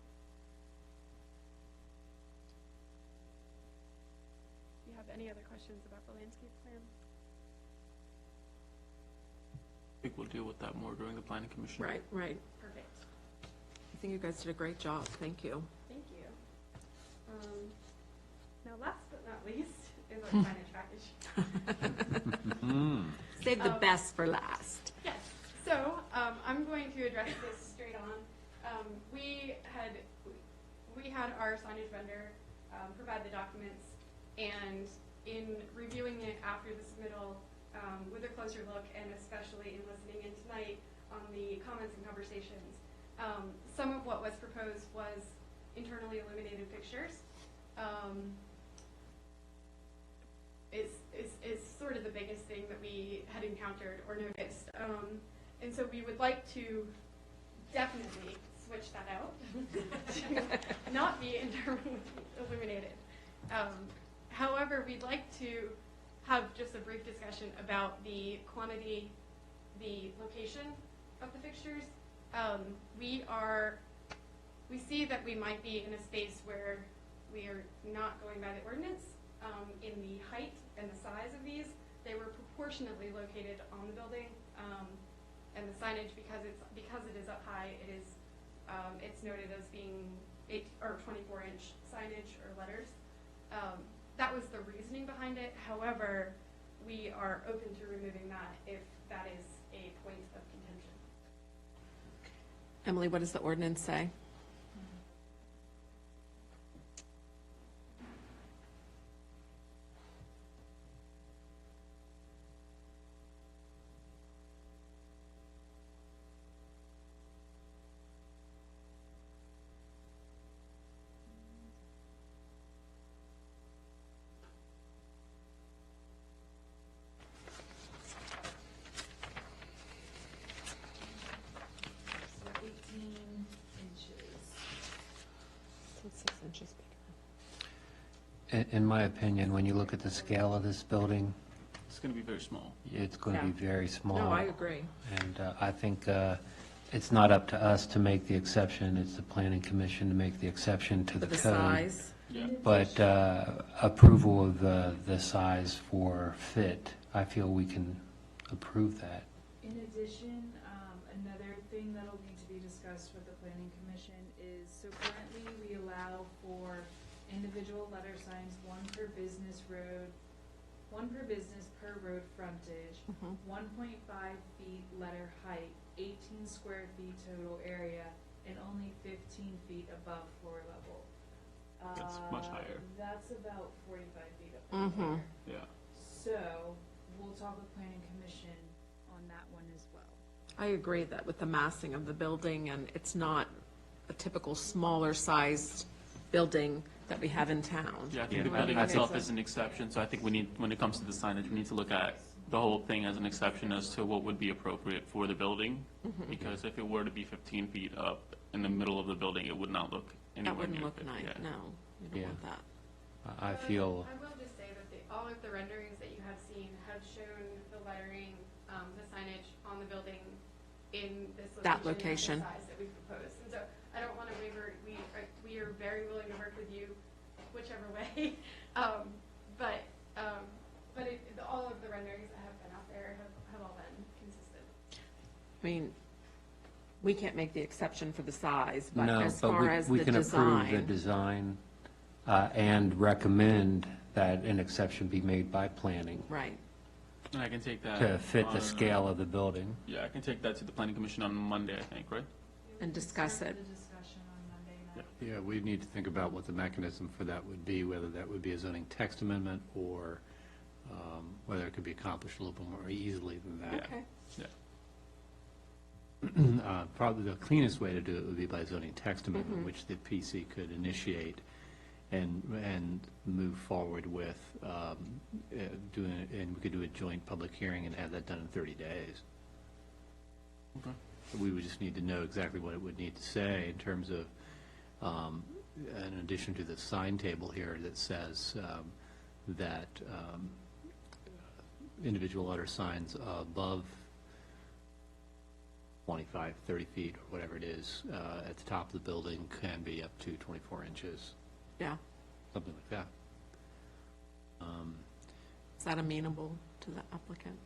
Do you have any other questions about the landscape plan? I think we'll deal with that more during the planning commission. Right. Perfect. I think you guys did a great job. Thank you. Thank you. Now, last but not least, is our signage package. Save the best for last. Yes. So I'm going to address this straight on. We had our signage vendor provide the documents, and in reviewing it after the submittal, with a closer look, and especially in listening in tonight on the comments and conversations, some of what was proposed was internally illuminated fixtures. Is sort of the biggest thing that we had encountered or noticed. And so we would like to definitely switch that out to not be internally illuminated. However, we'd like to have just a brief discussion about the quantity, the location of the fixtures. We see that we might be in a space where we are not going by the ordinance in the height and the size of these. They were proportionately located on the building, and the signage, because it is up high, it's noted as being 8 or 24-inch signage or letters. That was the reasoning behind it. However, we are open to removing that if that is a point of contention. Emily, what does the ordinance say? In my opinion, when you look at the scale of this building, It's going to be very small. it's going to be Yeah. very small. No, I agree. And I think it's not up to us to make the exception, it's the planning commission to make the exception to For the the code. size. Yeah. But approval of the size for fit, I feel we can approve that. In addition, another thing that'll need to be discussed with the planning commission is, so currently we allow for individual letter signs, one per business per road frontage, 1.5 feet letter height, 18 square feet total area, and only 15 feet above floor level. That's much higher. That's about 45 feet up in the air. Yeah. So, we'll talk with planning commission on that one as well. I agree that with the massing of the building, and it's not a typical smaller sized building that we have in town. Yeah, I think the building itself is an exception, so I think we need, when it comes to the signage, we need to look at the whole thing as an exception as to what would be appropriate for the building. Because if it were to be 15 feet up in the middle of the building, it would not look anywhere That wouldn't near look fit. nice, Yeah. no, you don't Yeah. want that. I feel, I will just say that all of the renderings that you have seen have shown the lettering, the signage on the building in this location. That location. And the size that we proposed. And so I don't want to waver, we are very willing to work with you whichever way. But all of the renderings that have been out there have all been consistent. I mean, we can't make the exception for the size, but no, as but far as we the can approve the design. design and recommend that an exception be made by planning Right. And I can take that. to fit the on, scale of the building. Yeah, I can take that to the planning commission on Monday, I think, right? And discuss it. The discussion on Monday night. Yeah, we need to think about what the mechanism for that would be, whether that would be a zoning text amendment or whether it could be accomplished a little bit more easily than that. Okay. Yeah. Probably the cleanest way to do it would be by zoning text amendment, which the PC could initiate and move forward with doing it, and we could do a joint public hearing and have that done in 30 days. Okay. We would just need to know exactly what it would need to say in terms of, in addition to the sign table here that says that individual letter signs above 25, 30 feet, or whatever it is, at the top of the building can be up to 24 inches, Yeah. something like that. Is that amenable to the applicant?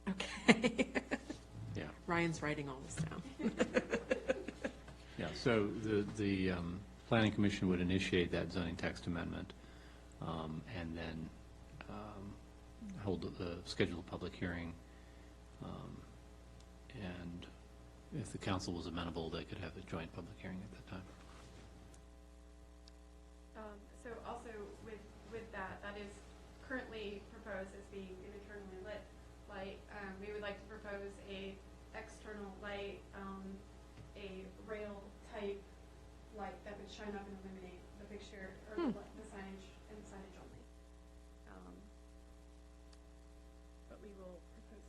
Okay. Yeah. Ryan's writing all this down. Yeah, so the planning commission would initiate that zoning text amendment, and then schedule a public hearing, and if the council was amenable, they could have a joint public hearing at that time. So also with that is currently proposed as being an internally lit light. We would like to propose a external light, a rail type light that would shine up and illuminate the picture or the signage and signage only. But we will propose,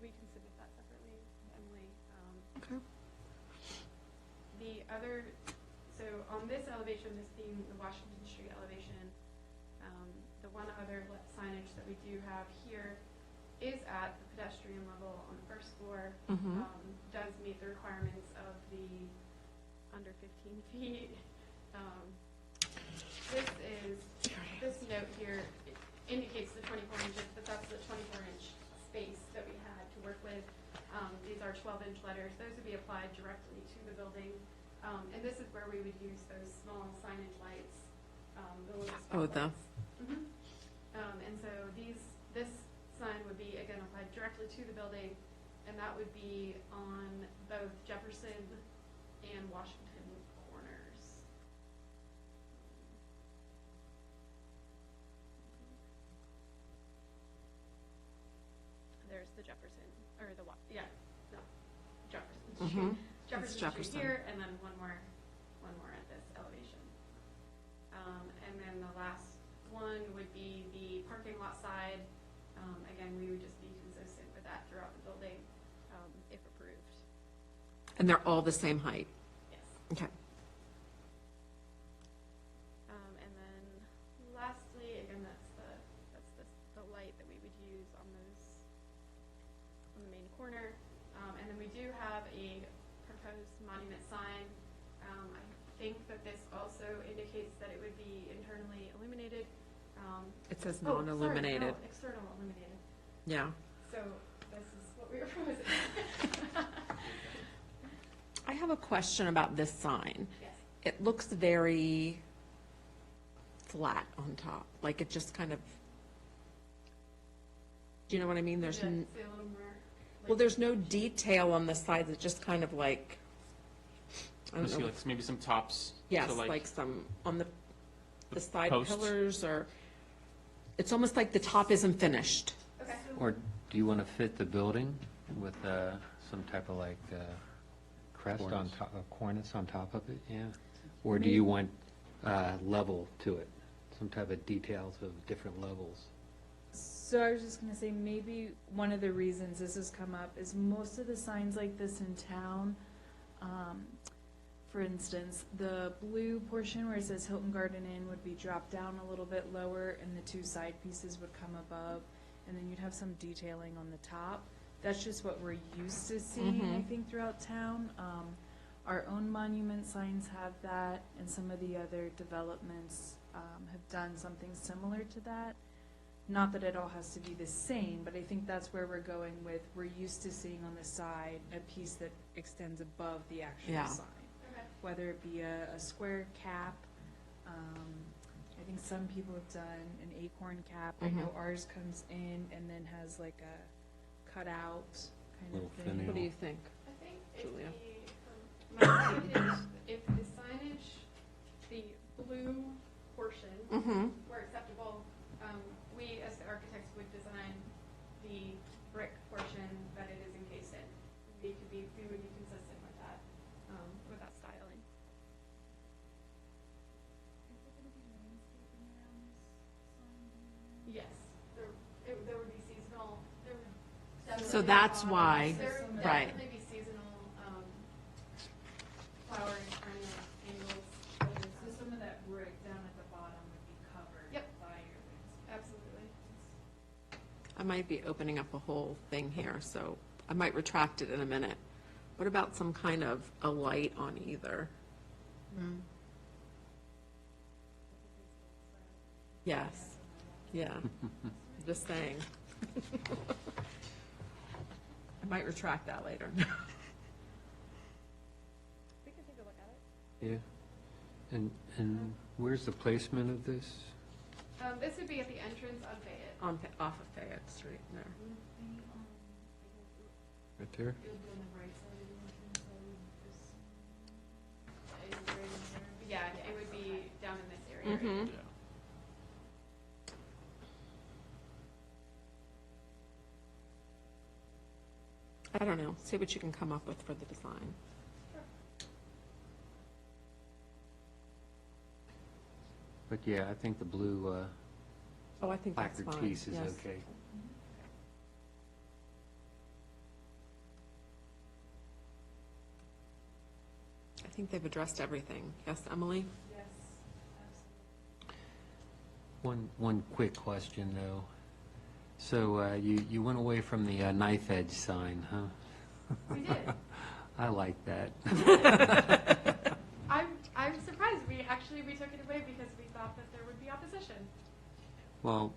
we can submit that separately, Emily. Okay. The other, so on this elevation, this being the Washington Street elevation, the one other signage that we do have here is at the pedestrian level on the first floor, does meet the requirements of the under 15 feet. This note here indicates the 24 inches, but that's the 24-inch space that we had to work with. These are 12-inch letters. Those would be applied directly to the building. And this is where we would use those small signage lights, the little spotlights. And so this sign would be, again, applied directly to the building, and that would be on both Jefferson and Washington corners. There's the Jefferson, or the, Jefferson Street. That's Jefferson Street here, and then one more at this elevation. And then the last one would be the parking lot side. Again, we would just be consistent with that throughout the building, if approved. And they're all the same height? Yes. Okay. And then lastly, again, that's the light that we would use on the main corner. And then we do have a proposed monument sign. I think that this also indicates that it would be internally illuminated. It says Oh, sorry, non-illuminated. no, external illuminated. Yeah. So this is what we were proposing. I have a question about this sign. Yes. It looks very flat on top, like it just kind of, do you know what I mean? There's, Say a n- little more. well, there's no detail on the sides, it's just kind of like, I I don't see know. like maybe some tops. Yes, so like some, on the side Posts? pillars, or, it's almost like the top isn't finished. Okay. Or do you want to fit the building with some type of like crest on top, a cornice on top of it, yeah? Or do you want level to it, some type of details of different levels? So I was just gonna say, maybe one of the reasons this has come up is most of the signs like this in town, for instance, the blue portion where it says Hilton Garden Inn would be dropped down a little bit lower and the two side pieces would come above, and then you'd have some detailing on the top. That's just what we're used to seeing, I think, throughout town. Our own monument signs have that, and some of the other developments have done something similar to that. Not that it all has to be the same, but I think that's where we're going with, we're used to seeing on the side a piece that extends above the actual Yeah. sign. Okay. Whether it be a square cap, I think some people have done an acorn cap. I know ours comes in and then has like a cutout kind Little of thing. finial. What do you think? I think Julia. from my opinion, if the signage, the blue portion Mm-hmm. were acceptable, we as the architects would design the brick portion that it is encased in. We would be consistent with that styling. Yes, there would be seasonal, there would definitely. So that's why, There would right. definitely be seasonal, flowering, perennial angles. So some of that brick down at the bottom would be covered Yep. by your landscape. Absolutely. I might be opening up a whole thing here, so I might retract it in a minute. What about some kind of a light on either? Yes, yeah, just saying. I might retract that later. We can take a look at it. Yeah. And where's the placement of this? This would be at the entrance of Fayette. Off of Fayette Street there. Right there? Yeah, it would be down in this area. right? Mm-hmm. Yeah. I don't know, see what you can come up with for the design. But yeah, I think the blue Oh, I think that's placard fine, piece is yes. okay. I think they've addressed everything. Yes, Emily? Yes, absolutely. One quick question, though. So you went away from the knife edge sign, huh? We did. I like that. I'm surprised. We took it away because we thought that there would be opposition. Well,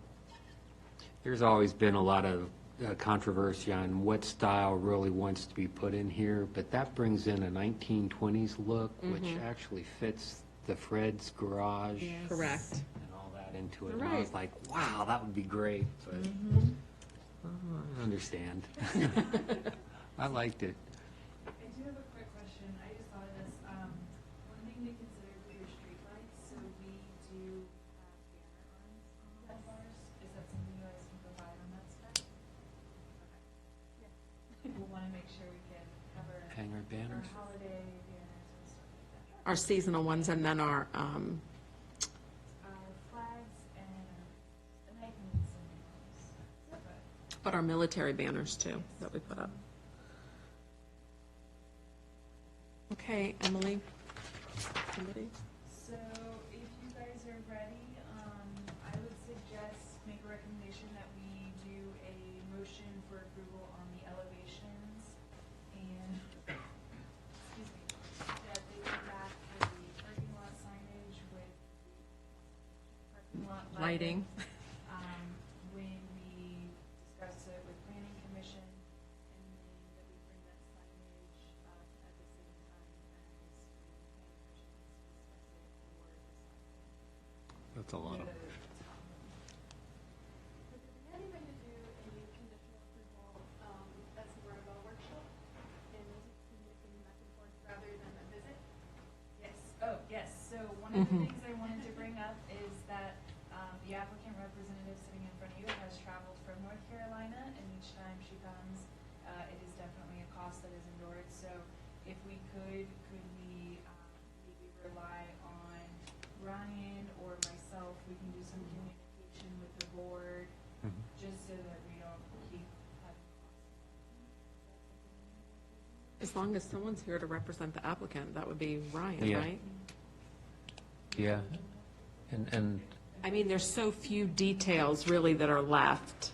there's always been a lot of controversy on what style really wants to be put in here, but that brings in a 1920s look, which actually fits the Fred's garage Correct. and all that into it. You're And I was right. like, wow, that would be great, but I understand. I liked it. I do have a quick question. I just thought of this. One thing to consider for your streetlights, so we do have banner arms on ours. Is that something you guys can provide on that spec? Okay. We'll want to make sure we can cover Hang our our banners. holiday banners and stuff like that. Our seasonal ones and then our, Our flags and the night moons and those. but our military banners too, that we put up. Okay, Emily? Somebody? So if you guys are ready, I would suggest, make a recommendation that we do a motion for approval on the elevations and, excuse me, that they come back for the Lighting. When we discuss it with planning commission, and then that we bring that signage at the same time as the planning commission discuss it for design. That's a lot of, Would there be any way to do a conditional approval, that's more of a workshop and communicating back and forth rather than a visit? Yes, oh, yes, so one of the things I wanted to bring up is that the applicant representative sitting in front of you has traveled from North Carolina, and each time she comes, it is definitely a cost that is endured. So if we could we maybe rely on Ryan or myself, we can do some communication with the board, just so that we don't keep having costs. As long as someone's here to represent the applicant, that would be Ryan, Yeah. right? Yeah, and I mean, there's so few details really that are left.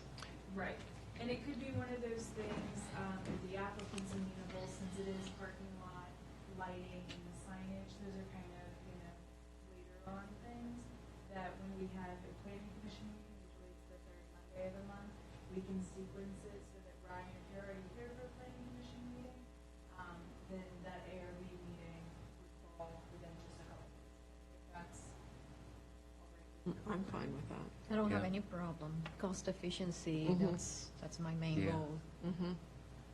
Right, and it could be one of those things, if the applicant's amenable, since it is parking lot, lighting, and the signage, those are kind of, later on things, that when we have a planning commission meeting, usually it's the third Monday of the month, we can sequence it so that Ryan, if you're already here for a planning commission meeting, then that ARB meeting would fall within just a couple of days. If that's I'm fine with that. I don't have Yeah. any problem. Cost efficiency, Mhm. that's my main Yeah. goal. Mm-hmm.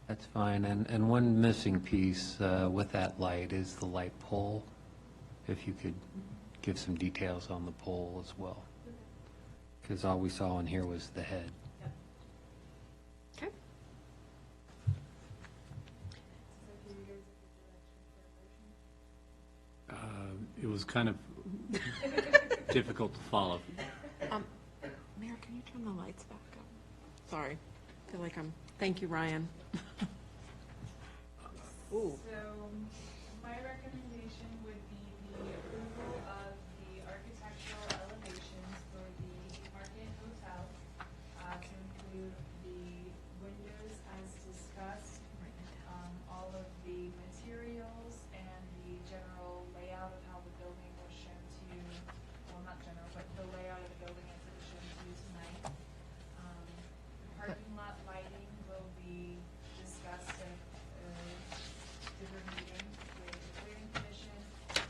that's fine. And one missing piece with that light is the light pole. If you could give some details on the pole as well. Because all we saw in here was the head. Okay. it was kind of difficult to follow. Mayor, can you turn the lights back up? Sorry, I feel like thank you, Ryan. Ooh. So, my recommendation would be the approval of the architectural elevations for the Market Hotel, to include the windows as discussed, all of the materials and the general layout of how the building was shown to you, well, not general, but the layout of the building as it was shown to you tonight. The parking lot lighting will be discussed at different meeting with the planning commission,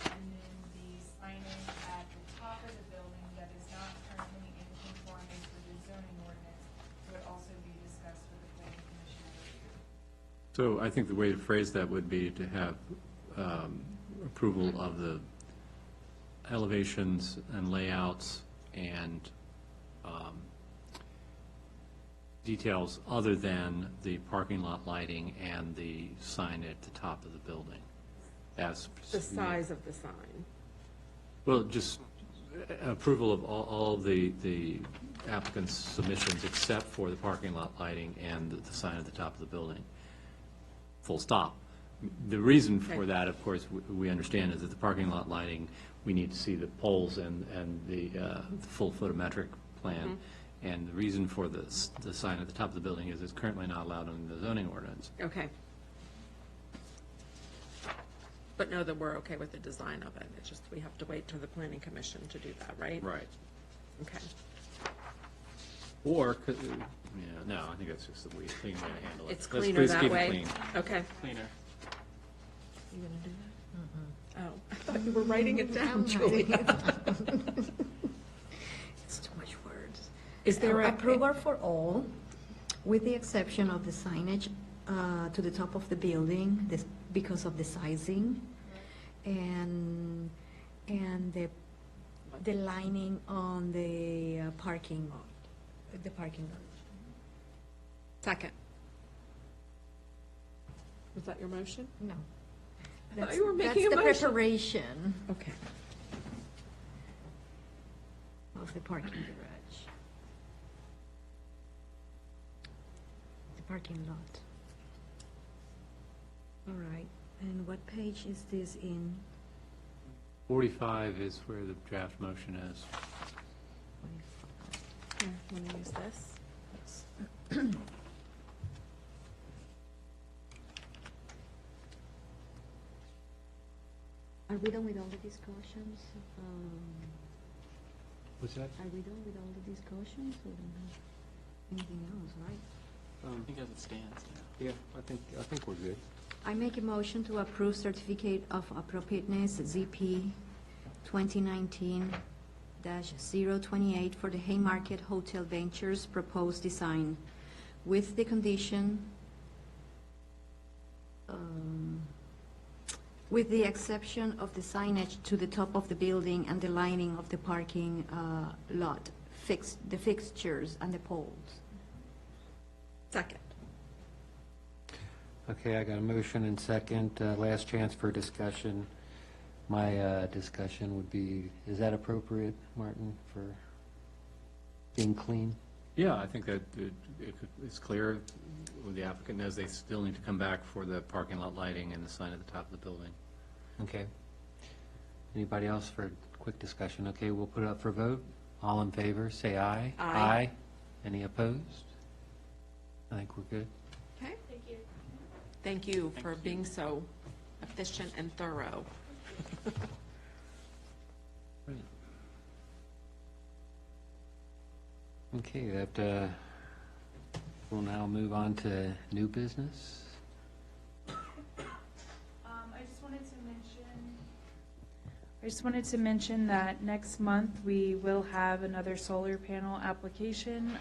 and then the signage at the top of the building that is not currently in conformance with the zoning ordinance would also be discussed with the planning commission and review. So I think the way to phrase that would be to have approval of the elevations and layouts and details other than the parking lot lighting and the sign at the top of the building. As The size of the sign. Well, just approval of all the applicant's submissions except for the parking lot lighting and the sign at the top of the building. Full stop. The reason for Okay. that, of course, we understand is that the parking lot lighting, we need to see the poles and the full photometric plan. And the reason for the sign at the top of the building is it's currently not allowed under the zoning ordinance. Okay. But know that we're okay with the design of it. It's just we have to wait till the planning commission to do that, right? Right. Okay. Or, no, I think that's just the way, clean way to handle it. It's Let's cleaner please that keep it way? clean. Okay. Cleaner. You gonna do that? Oh, I thought you were writing it down, Julia. It's too much words. Is there a? Approval for all, with the exception of the signage to the top of the building, this, because of the sizing, and the lining on the parking lot. Second. Was that your motion? No. I thought you were making a That's the motion. preparation Okay. of the parking garage. The parking lot. All right, and what page is this in? 45 is where the draft motion is. Here, want to use this? Are we done with all the discussions? What's that? Are we done with all the discussions, or don't have anything else, right? I think as it stands, yeah. Yeah, I think we're good. I make a motion to approve certificate of appropriateness, ZP 2019-028 for the Haymarket Hotel Ventures proposed design, with the condition, with the exception of the signage to the top of the building and the lining of the parking lot, the fixtures and the poles. Second. Okay, I got a motion and second. Last chance for discussion. My discussion would be, is that appropriate, Martin, for being clean? Yeah, I think that it's clear, the applicant knows they still need to come back for the parking lot lighting and the sign at the top of the building. Okay. Anybody else for a quick discussion? Okay, we'll put it up for vote. All in favor, say aye. Aye. Any opposed? I think we're good. Okay. Thank you. Thank you for being so efficient and thorough. Okay, that, we'll now move on to new business. I just wanted to mention that next month we will have another solar panel application.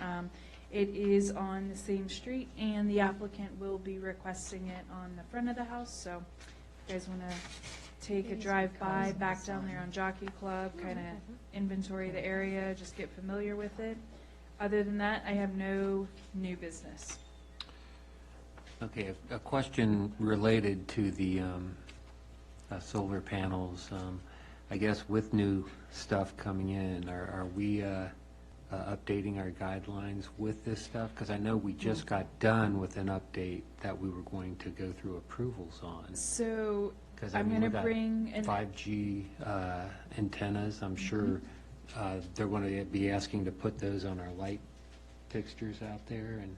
It is on the same street, and the applicant will be requesting it on the front of the house. So if you guys want to take a drive-by back down there on Jockey Club, kind of inventory the area, just get familiar with it. Other than that, I have no new business. Okay, a question related to the solar panels. I guess with new stuff coming in, are we updating our guidelines with this stuff? Because I know we just got done with an update that we were going to go through approvals on. So 'Cause, I'm mean, going we to got bring an 5G antennas. I'm sure they're going to be asking to put those on our light fixtures out there. And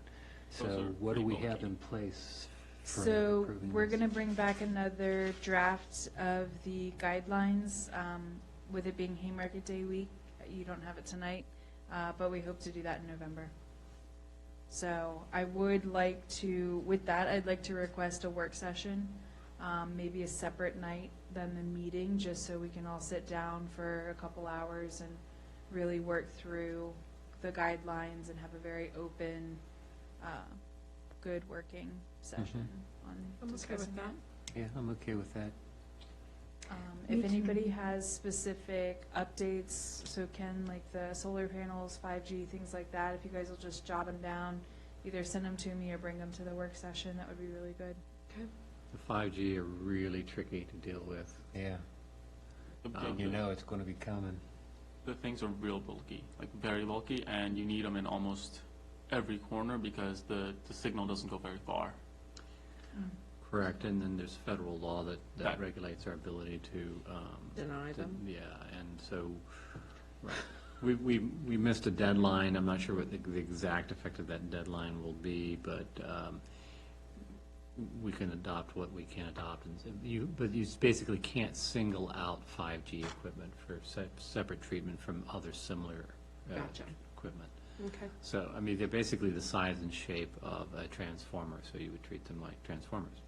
Those so are what do we pretty have in place for So approving we're this? going to bring back another draft of the guidelines, with it being Haymarket Day week. You don't have it tonight, but we hope to do that in November. So I would like to, with that, I'd like to request a work session, maybe a separate night than the meeting, just so we can all sit down for a couple hours and really work through the guidelines and have a very open, good working session on I'm okay discussing with that. Yeah, I'm okay with that. If anybody has specific updates, so Ken, like the solar panels, 5G, things like that, if you guys will just jot them down, either send them to me or bring them to the work session, that would be really good. The 5G are really tricky to deal with. Yeah, The- you know it's going to be coming. The things are real bulky, like very bulky, and you need them in almost every corner because the signal doesn't go very far. Correct, and then there's federal law that That- regulates our ability to. Deny them. Yeah, and so, right. We missed a deadline. I'm not sure what the exact effect of that deadline will be, but we can adopt what we can adopt. But you basically can't single out 5G equipment for separate treatment from other similar Gotcha. equipment. Okay. So, I mean, they're basically the size and shape of a transformer, so you would treat them like transformers.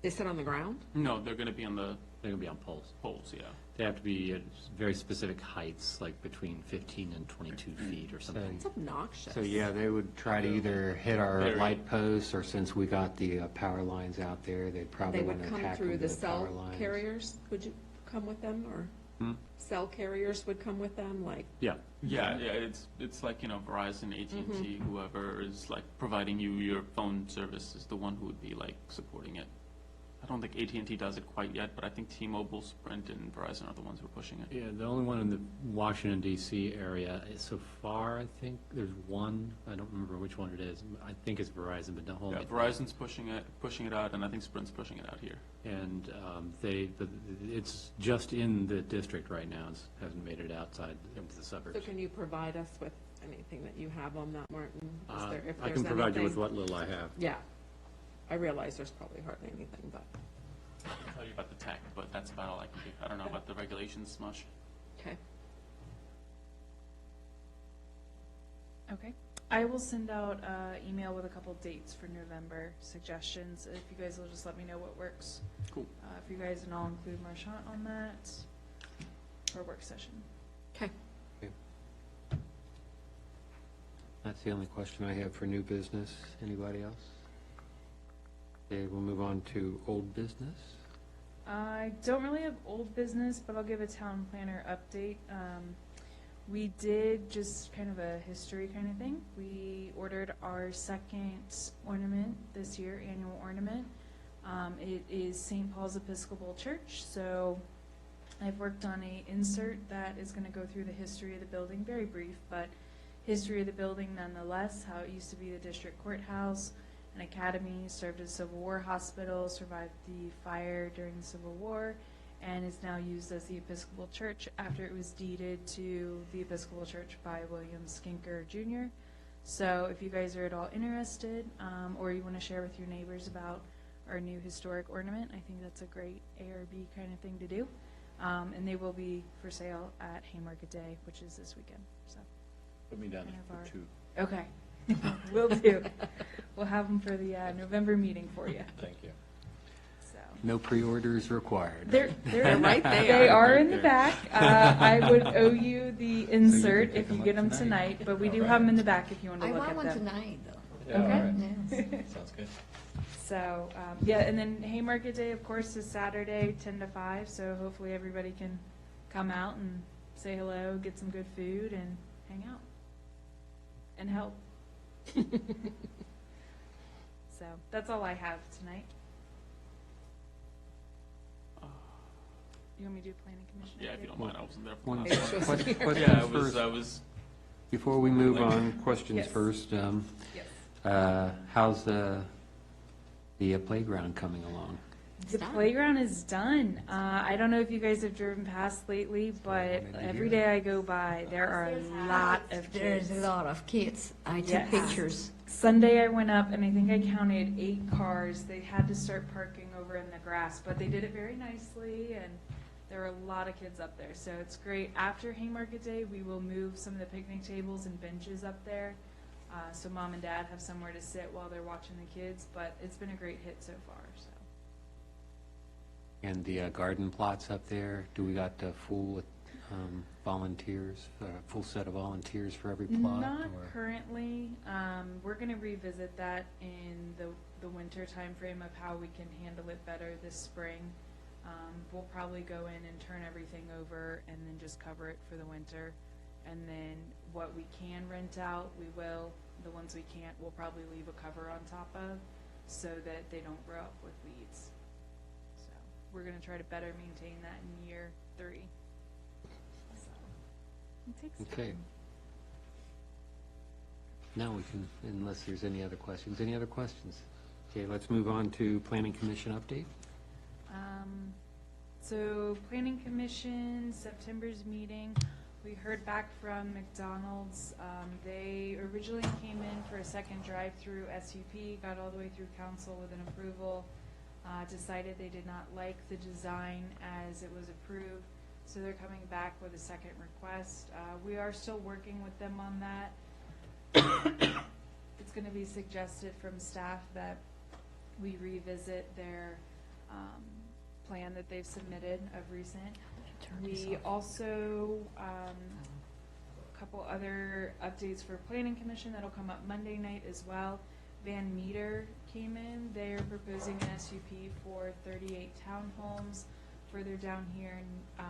They sit on the ground? No, they're going to be on the They're going to be on poles. poles, yeah. They have to be at very specific heights, like between 15 and 22 feet or something. It's obnoxious. So, yeah, they would try to either hit our Very. light posts, or since we got the power lines out there, they'd probably They want would to come attack through into the the power cell lines. carriers? Would you come with them, or cell carriers would come with them, like? Yeah. Yeah, it's like, Verizon, AT&T, whoever is like providing you your phone service is the one who would be like supporting it. I don't think AT&T does it quite yet, but I think T-Mobile, Sprint, and Verizon are the ones who are pushing it. Yeah, the only one in the Washington DC area, so far, I think there's one, I don't remember which one it is. I think it's Verizon, but don't hold Yeah, me. Verizon's pushing it out, and I think Sprint's pushing it out here. And it's just in the district right now. It hasn't made it outside into the So suburbs. can you provide us with anything that you have on that, Martin? Is there- if I there's can provide you with anything- what little I have. Yeah. I realize there's probably hardly anything, but, I can tell you about the tech, but that's about all I can do. I don't know about the regulations much. okay. Okay. I will send out an email with a couple dates for November suggestions. If you guys will just let me know what works. Cool. If you guys, and I'll include Marchant on that for work session. Okay. That's the only question I have for new business. Anybody else? Okay, we'll move on to old business. I don't really have old business, but I'll give a town planner update. We did just kind of a history kind of thing. We ordered our second ornament this year, annual ornament. It is St. Paul's Episcopal Church, so I've worked on a insert that is going to go through the history of the building, very brief, but history of the building nonetheless, how it used to be the district courthouse, an academy, served as a Civil War hospital, survived the fire during the Civil War, and is now used as the Episcopal Church after it was deeded to the Episcopal Church by William Skinker Jr. So if you guys are at all interested, or you want to share with your neighbors about our new historic ornament, I think that's a great ARB kind of thing to do. And they will be for sale at Haymarket Day, which is this weekend. So Put me down kind of for two. Okay, will do. We'll have them for the November meeting for you. Thank you. So No pre-orders required. they're right there. They are Right in the there. back. I would owe you the insert pick if you them get up them tonight. tonight, but we do All have right. them in the back if you want to I look want at one them. tonight, though. Yeah, all Okay. right. Yes. Sounds good. So, yeah, and then Haymarket Day, of course, is Saturday, 10 to 5, so hopefully everybody can come out and say hello, get some good food, and hang out. And help. So, that's all I have tonight. You want me to do planning commission? Yeah, if you update? don't mind, I wasn't there for One the last one. questions Yeah, first. I was, Before we move on, questions Yes. first. Yes. How's the playground coming along? The playground is done. I don't know if you guys have driven past lately, but wanted to every hear day I go by, there are a lot of kids. There's a lot of kids. I took Yes. pictures. Sunday I went up and I think I counted 8 cars. They had to start parking over in the grass, but they did it very nicely and there were a lot of kids up there. So it's great. After Haymarket Day, we will move some of the picnic tables and benches up there. So mom and dad have somewhere to sit while they're watching the kids, but it's been a great hit so far, so. And the garden plots up there, do we got full volunteers, full set of volunteers for every plot? Not or- currently. We're gonna revisit that in the winter timeframe of how we can handle it better this spring. We'll probably go in and turn everything over and then just cover it for the winter. And then what we can rent out, we will. The ones we can't, we'll probably leave a cover on top of so that they don't grow up with weeds. So we're gonna try to better maintain that in year 3. So it takes time. Okay. Now we can, unless there's any other questions. Any other questions? Okay, let's move on to Planning Commission update. So Planning Commission, September's meeting, we heard back from McDonald's. They originally came in for a second drive-through SUP, got all the way through council with an approval, decided they did not like the design as it was approved, so they're coming back with a second request. We are still working with them on that. It's going to be suggested from staff that we revisit their plan that they've submitted of recent. We also, a couple other updates for Planning Commission that'll come up Monday night as well. Van Meter came in. They're proposing an SUP for 38 townhomes further down here in,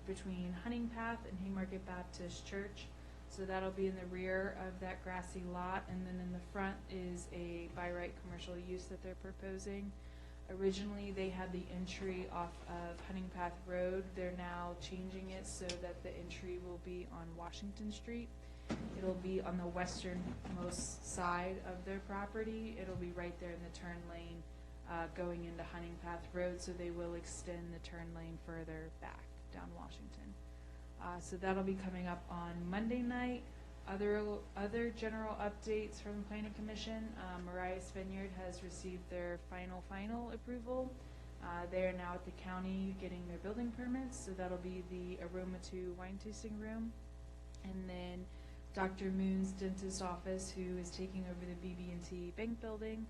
between Hunting Path and Haymarket Baptist Church. So that'll be in the rear of that grassy lot, and then in the front is a by right commercial use that they're proposing. Originally, they had the entry off of Hunting Path Road. They're now changing it so that the entry will be on Washington Street. It'll be on the westernmost side of their property. It'll be right there in the turn lane going into Hunting Path Road, so they will extend the turn lane further back down Washington. So that'll be coming up on Monday night. Other general updates from the Planning Commission. Mariah's Vineyard has received their final approval. They are now at the county getting their building permits, so that'll be the Aroma 2 wine tasting room. And then Dr. Moon's dentist office, who is taking over the BB&T Bank Building.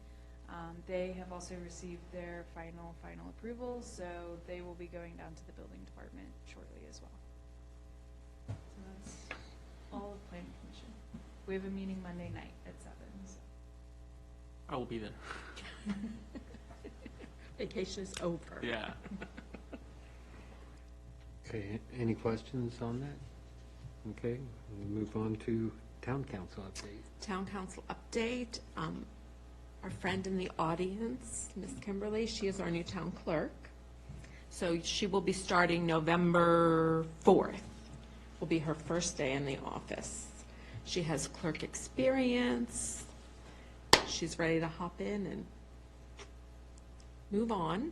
They have also received their final approval, so they will be going down to the building department shortly as well. So that's all of Planning Commission. We have a meeting Monday night at 7. So. I will be there. Vacation is over. Yeah. Okay, any questions on that? Okay, we'll move on to town council update. Town council update. Our friend in the audience, Miss Kimberly, she is our new town clerk. So she will be starting November 4th, will be her first day in the office. She has clerk experience. She's ready to hop in and move on.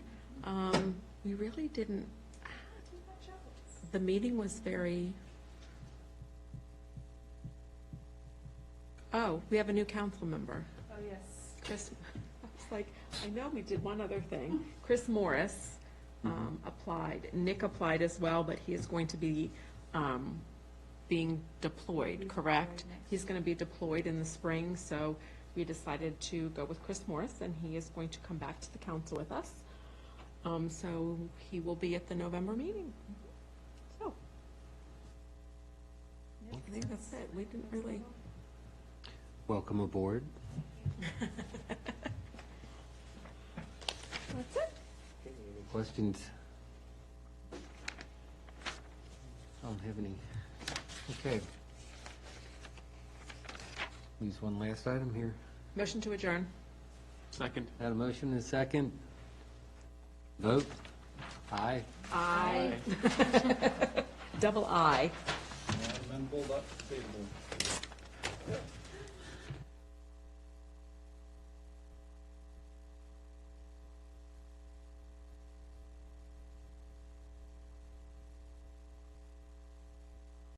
We really didn't, the meeting was very, oh, we have a new council member. Oh, yes. Chris, I was like, I know we did one other thing. Chris Morris applied. Nick applied as well, but he is going to be being deployed, correct? He's going to be deployed in the spring, so we decided to go with Chris Morris, and he is going to come back to the council with us. So he will be at the November meeting. So, I think that's it. We didn't really. Welcome aboard. That's it. Any questions? I don't have any. Okay. Use one last item here. Motion to adjourn. Second. Had a motion and a second. Vote. Aye. Aye. Double aye. And then pulled up the table.